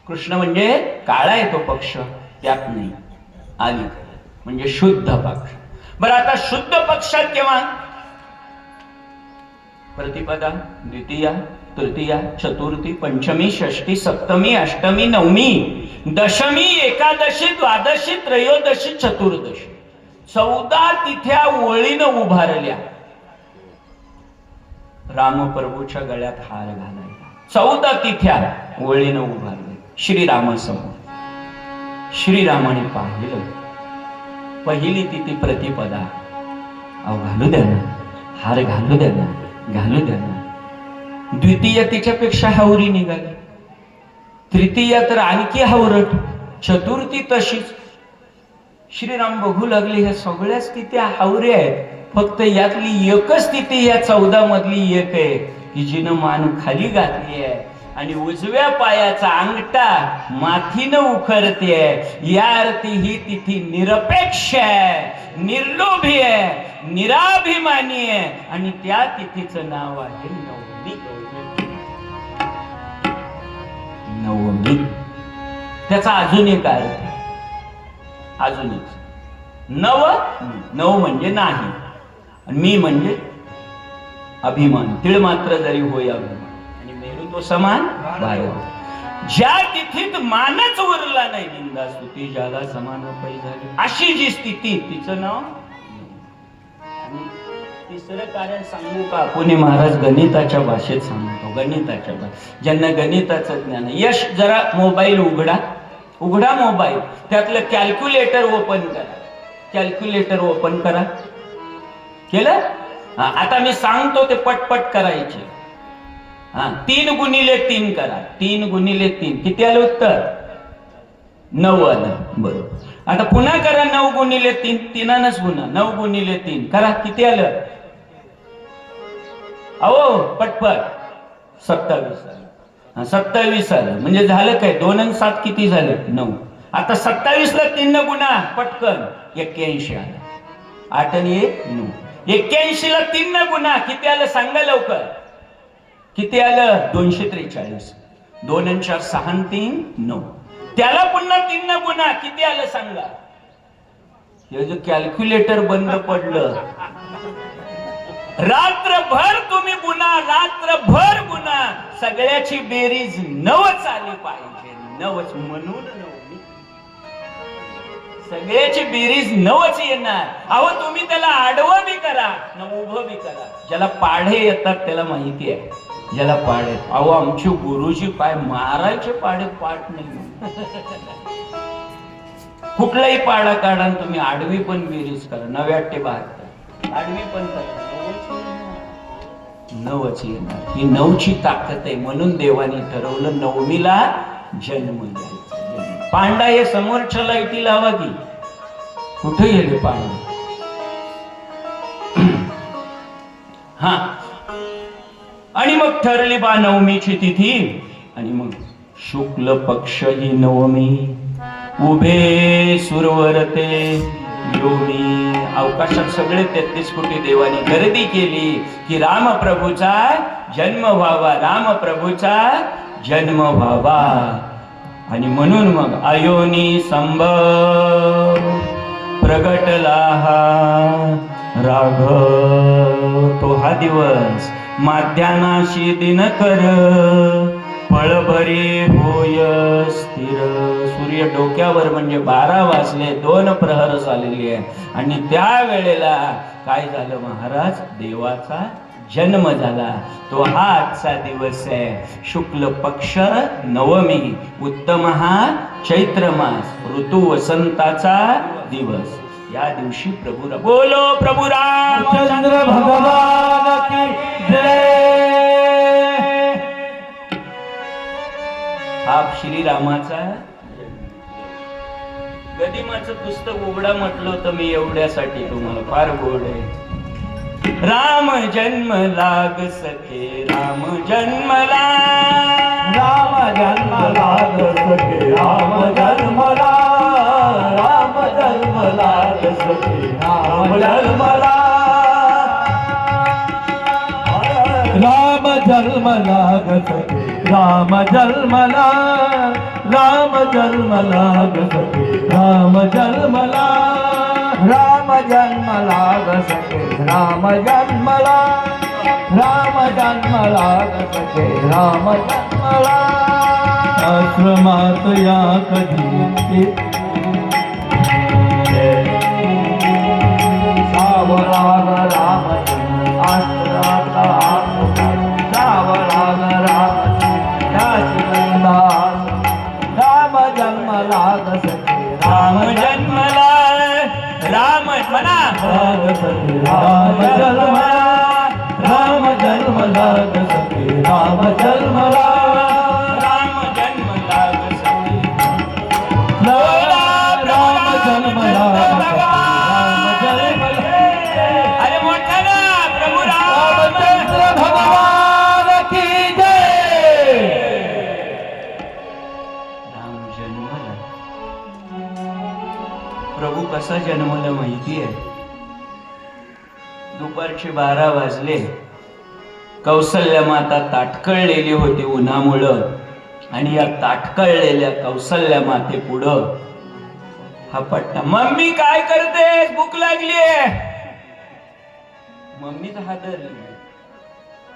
कृष्ण म्हणजे काळा आहे तो पक्ष, त्यात नाही आली म्हणजे शुद्ध पक्ष. बरं, आता शुद्ध पक्षात केव्हा? प्रतिपदा, द्वितीया, तृतीया, चतुर्थी, पंचमी, षष्ठी, सप्तमी, अष्टमी, नवमी, दशमी, एकादशी, द्वादशी, त्रयोदशी, चतुर्दशी. 14 तिथ्या ओळीनं उभारल्या. रामप्रभूच्या गळ्यात हार घालायला 14 तिथ्या ओळीनं उभारले श्रीरामासमोर. श्रीरामाने पाहिलं, पहिली तिथी प्रतिपदा. अहो घालू द्या ना, हार घालू द्या ना, घालू द्या ना. द्वितीय तिच्यापेक्षा हावरी निघाली, तृतीय तर आणखी हावरट, चतुर्थी तशीच. श्रीराम बघू लागले ह्या सगळ्या स्थिती हावरे आहेत, फक्त यातली एकच स्थिती या 14 मधली एक आहे की जिनं मान खाली घातली आहे आणि उजव्या पायाचा अंगठा माथीनं उखरते. या अर्थी ही तिथी निरपेक्ष आहे, निर्लोभी आहे, निराभिमानी आहे आणि त्या तिथीचं नाव आहे नवमी. नवमी त्याचा अजून एक अर्थ आहे, अजून एक. नव म्हणजे नाही, मी म्हणजे अभिमान, तीळ मात्र जरी होय अभिमान, आणि मेरू तो समान भारत. ज्या तिथीत मानच उरला नाही, निंदा स्तुती ज्याला समान पै झाली, अशी जी स्थिती तिचं नाव. आणि तिसरं कारण सांगू का? पुणे महाराज गणिताच्या भाषेत सांगतो, गणिताच्या भाषेत. ज्यांना गणिताचं ज्ञान आहे, यश जरा मोबाईल उघडा मोबाईल, त्यातलं कॅल्क्युलेटर ओपन करा. कॅल्क्युलेटर ओपन करा. केलं? आता मी सांगतो ते पटपट करायचे. 3 गुणिले 3 करा. 3 गुणिले 3 किती आलं उत्तर? 9 आलं. बरोबर. आता पुन्हा करा 9 गुणिले 3, 3नच गुणा. 9 गुणिले 3 करा. किती आलं? अहो पटपट 27 आलं. 27 आलं म्हणजे झालं काय? 2 आणि 7 किती झाले? 9. आता 27 ला 3 न गुणा पटकन 81 आलं. 8 आणि 1 9. 81 ला 3 न गुणा किती आलं सांगा लवकर? किती आलं? 243. 2 आणि 4 6 आणि 3 9. त्याला पुन्हा 3 न गुणा किती आलं सांगा? हे जो कॅल्क्युलेटर बंद पडलं, रात्रभर तुम्ही गुणा, रात्रभर गुणा, सगळ्याची बेरीज 9च आली पाहिजे. 9च म्हणून सगळ्याची बेरीज 9च येणार. अहो तुम्ही त्याला आडवं बी करा न उभं बी करा. ज्याला पाढे येतात त्याला माहिती आहे. ज्याला पाढे, अहो आमचे गुरुजी काय मारायचे पाढे पाठ नाही. कुठलाही पाडा काढा तुम्ही आडवी पण बेरीज करा. 9-8-72 आडवी पण करा, 9च येणार. ही 9ची ताकद आहे. म्हणून देवाने ठरवलं नवमीला जन्म द्यायचा. पांडा हे समोरच्या लाईटी लावा की कुठे गेले पांडा? हा, आणि मग ठरली बा नवमीची तिथी. आणि मग शुक्ल पक्ष ही नवमी, उभे सुरवरते योमी. अवकाशात सगळे 33 कोटी देवानी गर्दी केली की रामप्रभूचा जन्म व्हावा, रामप्रभूचा जन्म व्हावा. आणि म्हणून मग अयोनी संभव प्रगटला हा राघव. तो हा दिवस माध्यानाशी दिनकर, फळभरी होय स्थिर. सूर्य डोक्यावर म्हणजे 12 वाजले, 2 प्रहर झालेली आहे. आणि त्या वेळेला काय झालं महाराज? देवाचा जन्म झाला. तो हा आजचा दिवस आहे. शुक्ल पक्ष नवमी, उत्तम हा चैत्र मास, ऋतू वसंताचा दिवस. या दिवशी प्रभू बोलो प्रभू रामचंद्र भगवान की जय. हा श्रीरामाचा गदिमाचं पुस्तक उघडा म्हटलं तर मी एवढ्यासाठी तुम्हाला फार गोड आहे. राम जन्म लाग सखे, राम जन्मला, राम जन्म लाग सखे, राम जन्मला, राम जन्म लाग सखे, राम जन्मला, राम जन्म लाग सखे, राम जन्मला, राम जन्म लाग सखे, राम जन्मला, राम जन्म लाग सखे, राम जन्मला, राम जन्म लाग सखे, राम जन्मला. आश्रमात या कधी सावराग राम, आश्रमात सावराग राम, राम जन्म लाग सखे, राम जन्मला, राम म्हणा राम जन्मला, राम जन्म लाग सखे, राम जन्मला, राम जन्म लाग सखे, राम जन्म लाग प्रभू कसा जन्मला माहितीये? दुपारचे 12 वाजले. कौसल्या माता ताटकळलेली होती उन्हामुळं, आणि या ताटकळलेल्या कौसल्या माते पुढं हा पट्टा, मम्मी काय करतेस? भूक लागलीये. मम्मी तर हादरली.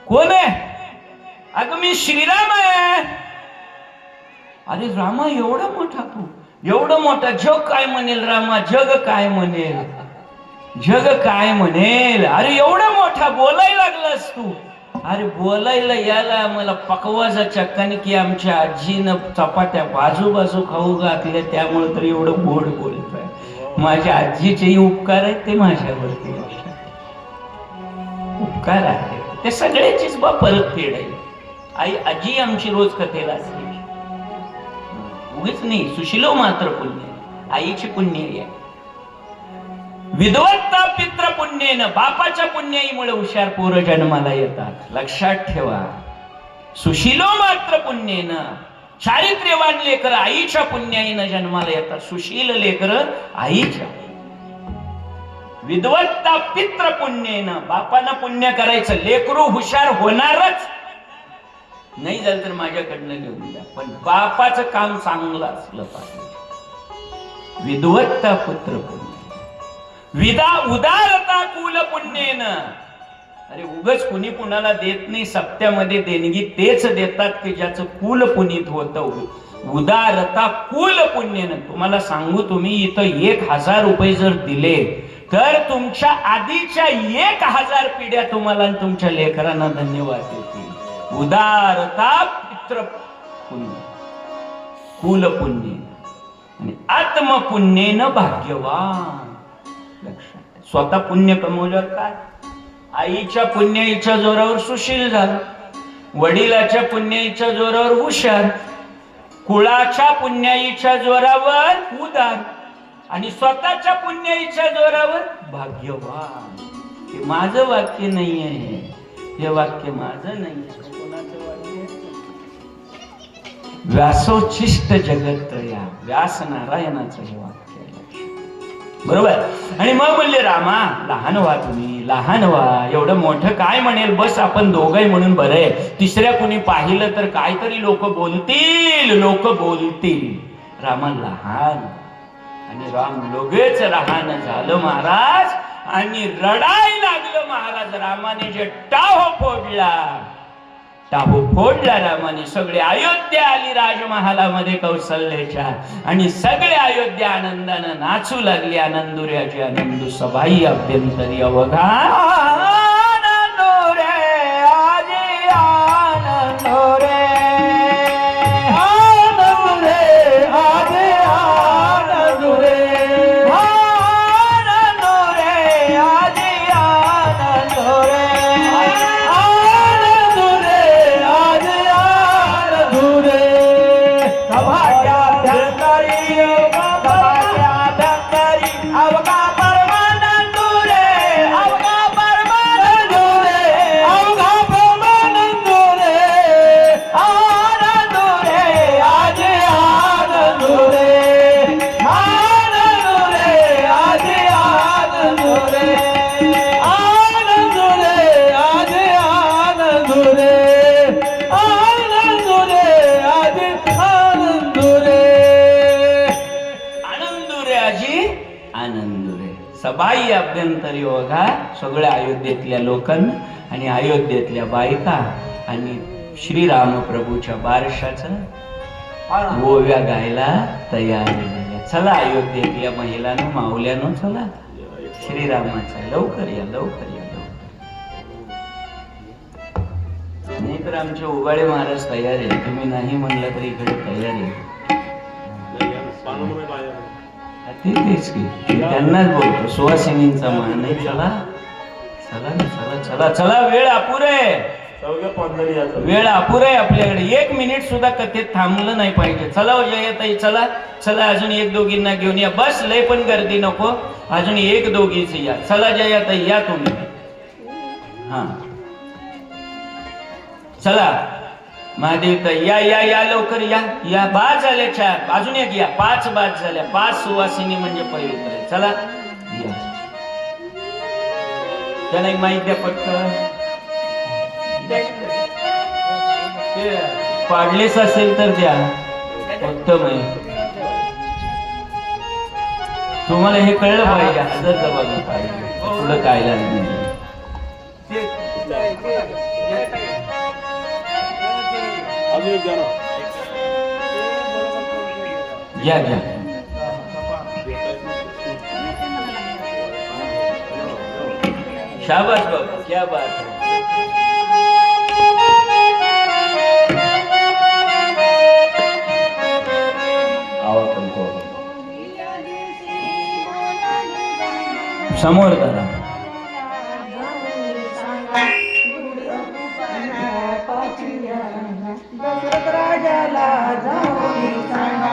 कोण आहे? अगं मी श्रीराम आहे. अरे रामा, एवढा मोठा तू, एवढं मोठा, जग काय म्हणेल रामा, जग काय म्हणेल, जग काय म्हणेल. अरे एवढा मोठा बोलायला लागलास तू. अरे बोलायला यायला मला पकवाचा चक्काने की आमच्या आजीनं चपात्या बाजू खाऊ घातल्या, त्यामुळे तर एवढं गोड बोलतोय. माझ्या आजीचे उपकार आहेत ते माझ्यावरती, उपकार आहे ते सगळ्याचीच बा परत फेड आहे. आई आजी आमची रोज कथेला असते, उगीच नाही. सुशिलो मात्र पुण्य, आईची पुण्य आहे. विद्वत्ता पित्र पुण्येनं, बापाच्या पुण्याईमुळे हुशार पोरं जन्माला येतात. लक्षात ठेवा. सुशिलो मात्र पुण्येनं, चारित्र्यवान लेकर आईच्या पुण्याईनं जन्माला येतात. सुशील लेकर आईच्या. विद्वत्ता पित्र पुण्येनं, बापानं पुण्य करायचं, लेकरू हुशार होणारच. नाही झालं तर माझ्याकडनं लिहून द्या, पण बापाचं काम चांगलं असलं पाहिजे. विद्वत्ता पुत्र पुण्य, उदारता कुल पुण्येनं. अरे उगच कुणी कुणाला देत नाही. सप्त्यामध्ये देणगी तेच देतात की ज्याचं कुल पुनीत होतं. उदारता कुल पुण्येनं. तुम्हाला सांगू, तुम्ही इथं 1000 रुपये जर दिले तर तुमच्या आधीच्या 1000 पिढ्या तुम्हाला आणि तुमच्या लेकरांना धन्यवाद देतील. उदारता पित्र पुण्य, कुल पुण्य आणि आत्मपुण्येनं भाग्यवान. लक्षात. स्वतः पुण्य कमवल्यावर काय? आईच्या पुण्याईच्या जोरावर सुशील झालं, वडिलाच्या पुण्याईच्या जोरावर हुशार, कुळाच्या पुण्याईच्या जोरावर उदार, आणि स्वतःच्या पुण्याईच्या जोरावर भाग्यवान. हे माझं वाक्य नाहीये, हे वाक्य माझं नाहीये. कोणाचं वाक्य? व्यासोच्छिष्ट जगत्रया, व्यास नारायणाचं हे वाक्य. बरोबर. आणि मग बोलले, रामा लहान व्हा, तुम्ही लहान व्हा, एवढं मोठं काय म्हणेल, बस आपण दोघंही म्हणून बरं आहे. तिसऱ्या कुणी पाहिलं तर काहीतरी लोक बोलतील, लोक बोलतील. रामा लहान, आणि राम लगेच लहान झालं महाराज, आणि रडाय लागलं महाराज. रामाने जे टाहो फोडला रामाने. सगळे अयोध्या आली राजमहालामध्ये कौशल्याच्या, आणि सगळे अयोध्या आनंदानं नाचू लागली. आनंदुर्याची आनंदू सभाई अभ्यंतरी अवघा. सबाई अभ्यंतरी ओघा. सगळ्या अयोध्येतल्या लोकांना आणि अयोध्येतल्या बायका आणि श्रीराम प्रभूच्या बारशाचं गोव्या गायला तयार झाल्या. चला अयोध्येतल्या महिलांनो, माऊल्यानो, चला श्रीरामाचा लवकर या, लवकर या, लवकर. नाही तर आमचे उबाळे महाराज तयार आहे. तुम्ही नाही म्हणलं तरी इकडे तयार आहे. तेच की त्यांनाच बोलतो, सुवासिनींचा मान नाही. चला चला चला चला चला, वेळ अपुरे, वेळ अपुरे आपल्याकडे. 1 मिनिट सुद्धा कथेत थांबलं नाही पाहिजे. चला जयाताई, चला चला, अजून 1-2 घेऊन या. बस लय पण गर्दी नको, अजून 1-2 या. चला जयाताई, या तुम्ही. हा चला, महादेव ताई या या या लवकर या या. बाद झाल्या चार, अजून एक या. 5 बाद झाल्या. 5 सुवासिनी म्हणजे पवित्र. चला या. त्यांना एक माहिती द्या पटकन. ते पाडलेच असेल तर द्या, उत्तम आहे. तुम्हाला हे कळलं पाहिजे, हजर जबाब पाहिजे, पुढं काय लागलं. घ्या घ्या. शाबाश बाबा, क्या बात है. समोर करा. दशरथ राजाला जाऊन सांगा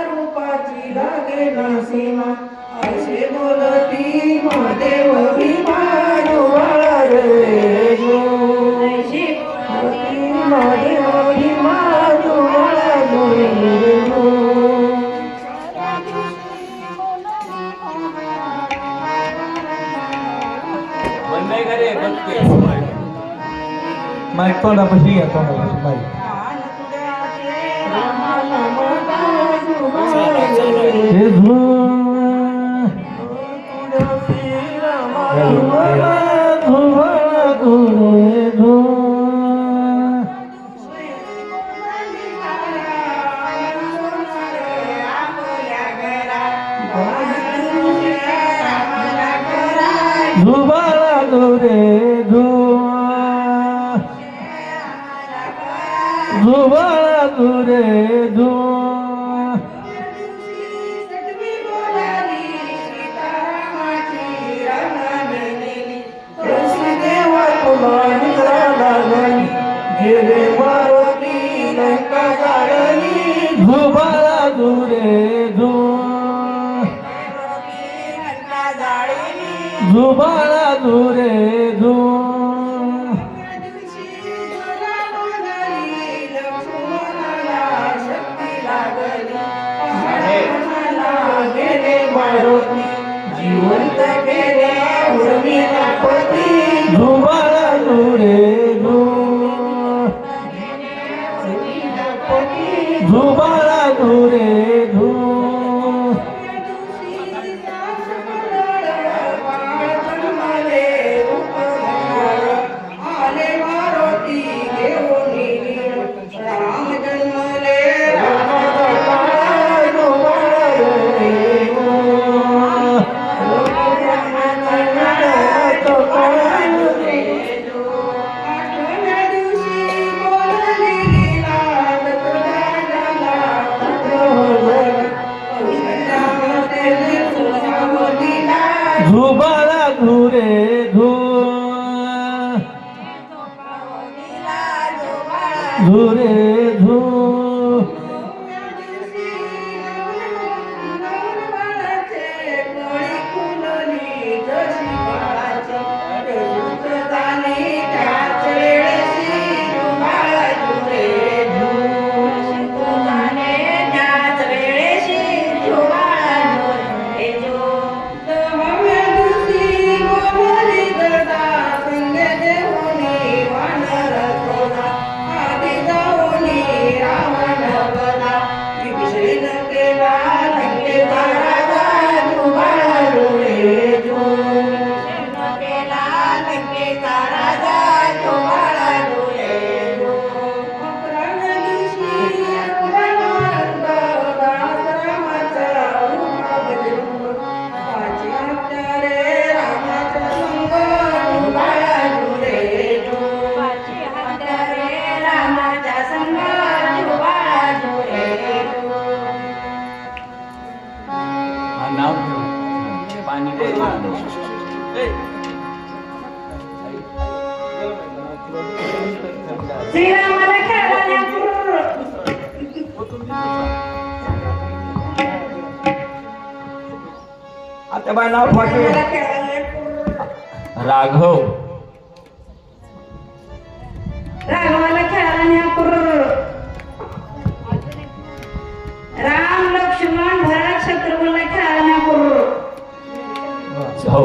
रूपाची लागे ना सीमा असे बोलती महादेव भीमा डोळा रे जो महादेव भीमा डोळा रे जो. माईक तोंडापाशी घ्या, तोंडापाशी माईक. हे धुबाळा दुरे धुबाळा दुरे धु. धुबाळा दुरे धु धुबाळा दुरे धु. जिवंत केले उर्मिला पती धुबाळा दुरे धु धुबाळा दुरे धु. धुबाळा धुरे धु धुरे धु. पाणी श्रीरामाला खेळण्यापूर्वी आता बाय नाव पाठव. राघव राघवाला खेळण्यापूर्वी राम लक्ष्मण भरत शत्रुघ्नला खेळण्यापूर्वी हो.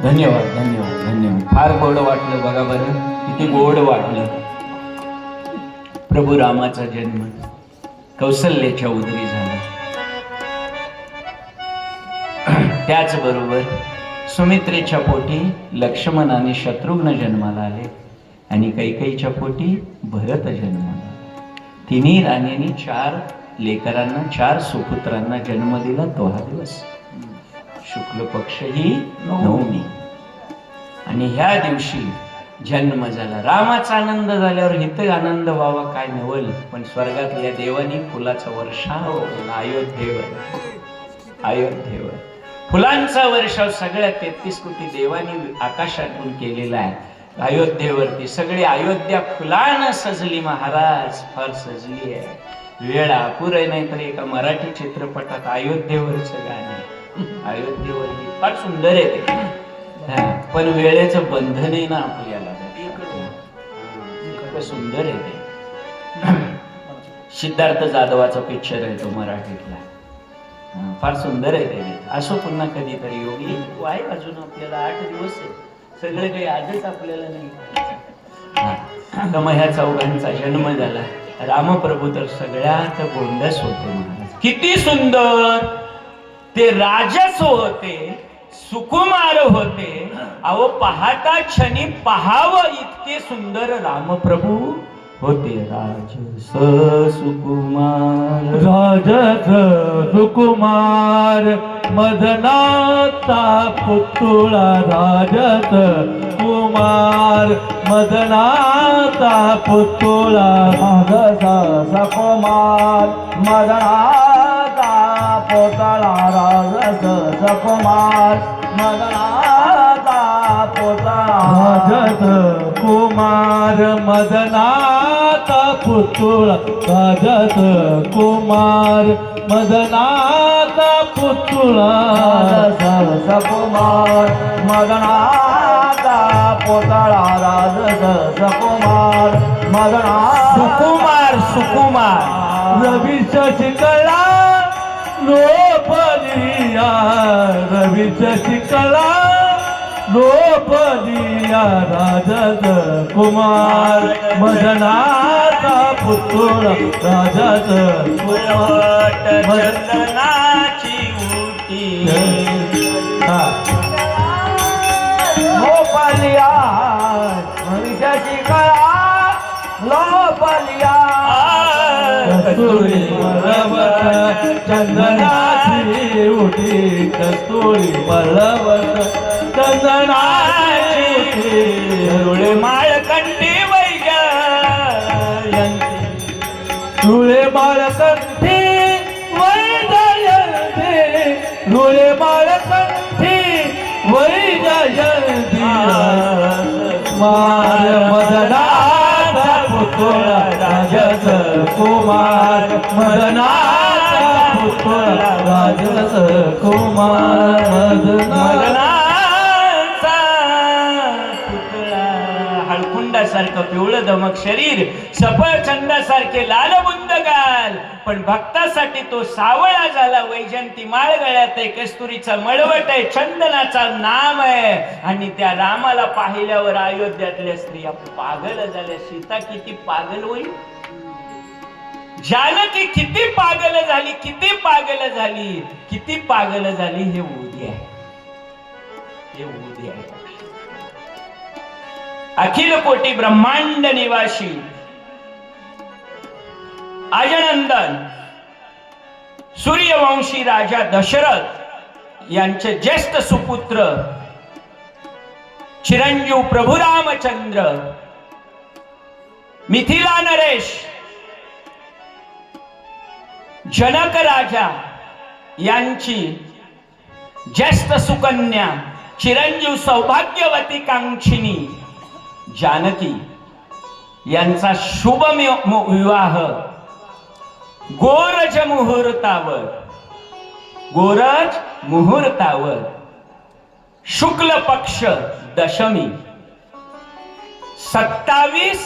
धन्यवाद धन्यवाद धन्यवाद. फार गोड वाटलं बघा बरं, किती गोड वाटलं. प्रभू रामाचा जन्म कौसल्याच्या उदरी झाला. त्याचबरोबर सुमित्रेच्या पोटी लक्ष्मण आणि शत्रुघ्न जन्माला आले आणि कैकेयीच्या पोटी भरत जन्माला. तिन्ही राणींनी 4 लेकरांना 4 सुपुत्रांना जन्म दिला. तो हा दिवस शुक्ल पक्ष ही नवमी आणि ह्या दिवशी जन्म झाला. रामाचा आनंद झाल्यावर हित आनंद व्हावा काय नवल, पण स्वर्गातल्या देवानी फुलाचा वर्षाव केला अयोध्येवर. अयोध्येवर फुलांचा वर्षाव सगळ्या 33 कोटी देवानी आकाशातून केलेला आहे. अयोध्येवरती सगळी अयोध्या फुलानं सजली. महाराज फार सजली आहे. वेळ अपुर आहे, नाही तर एका मराठी चित्रपटात अयोध्येवरचं गाणं आहे. अयोध्येवर फार सुंदर आहे ते, पण वेळेचं बंधन आहे ना आपल्याला. इतकं सुंदर आहे ते. सिद्धार्थ जाधवाचा पिक्चर आहे तो मराठीतला. फार सुंदर आहे ते. असो पुन्हा कधीतरी योगी आहे. अजून आपल्याला 8 दिवस आहे. सगळं काही आजच आपल्याला नाही. तर मग ह्या चौघांचा जन्म झाला. रामप्रभू तर सगळ्यात गोंडस होते महाराज. किती सुंदर ते राजस होते, सुकुमार होते. अहो पाहता क्षणी पहावं इतके सुंदर रामप्रभू होते. राजस सुकुमार राजस सुकुमार मदनाचा पुतळा. राजस कुमार मदनाचा पुतळा. राजस सुकुमार मदनाचा पुतळा. राजस सुकुमार मदनाचा पुतळा. राजस कुमार मदनाचा पुतळा. राजस कुमार मदनाचा पुतळा. राजस कुमार मदनाचा पुतळा. राजस कुमार मदना. सुकुमार सुकुमार रवी शशिकला लोपलिया. रवी शशिकला लोपलिया. राजस कुमार मदनाचा पुतळा. राजस चंदनाची उटी लोपलिया. रवी शशिकला लोपलिया. कस्तुरी मलवत चंदनाची उठी. कस्तुरी मलवत चंदनाची उठी. रुळे माळकंठी वैजयंती. रुळे बाळकंठी वैजयंती. रुळे बाळकंठी वैजयंती. मार मदनाचा पुतळा. राजस कुमार मदनाचा पुतळा. राजस कुमार मदनाचा पुतळा. हळकुंडासारखं पिवळं दमक शरीर, सफरचंदासारखे लालबुंद गाल, पण भक्तासाठी तो सावळा झाला. वैजयंती माळ गळ्यात आहे, कस्तुरीचा मळवट आहे, चंदनाचा नाम आहे. आणि त्या रामाला पाहिल्यावर अयोध्यातल्या स्त्रिया पागल झाल्या. सीता किती पागल होईल, जानकी किती पागल झाली, किती पागल झाली, किती पागल झाली. हे उद्या आहे, हे उद्या आहे. अखिल कोटी ब्रह्मांड निवासी अजनंदन सूर्यवंशी राजा दशरथ यांचे ज्येष्ठ सुपुत्र चिरंजीव प्रभू रामचंद्र, मिथिला नरेश, जनक राजा यांची ज्येष्ठ सुकन्या चिरंजीव सौभाग्यवती कांक्षिणी जानकी यांचा शुभ विवाह गोरज मुहूर्तावर शुक्ल पक्ष दशमी 27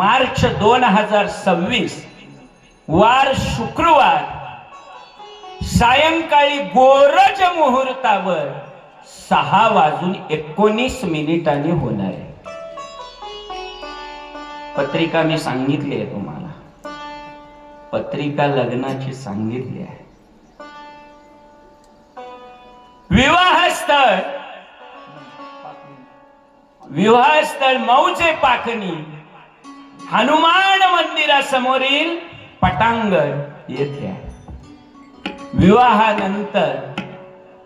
मार्च 2026 वार शुक्रवार सायंकाळी गोरज मुहूर्तावर 6:19 होणार आहे. पत्रिका मी सांगितली आहे तुम्हाला, पत्रिका लग्नाची सांगितली आहे. विवाहस्थळ मौजे पाकणी हनुमान मंदिरासमोरील पटांगण येथे आहे. विवाहानंतर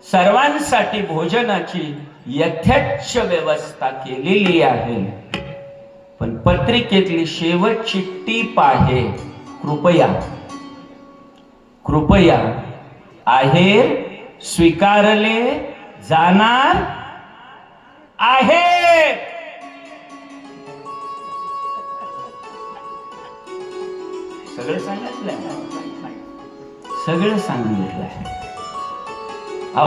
सर्वांसाठी भोजनाची यथेच्छ व्यवस्था केलेली आहे. पण पत्रिकेतली शेवटची टीप आहे, कृपया आहेर स्वीकारले जाणार आहे. सगळं सांगितलंय.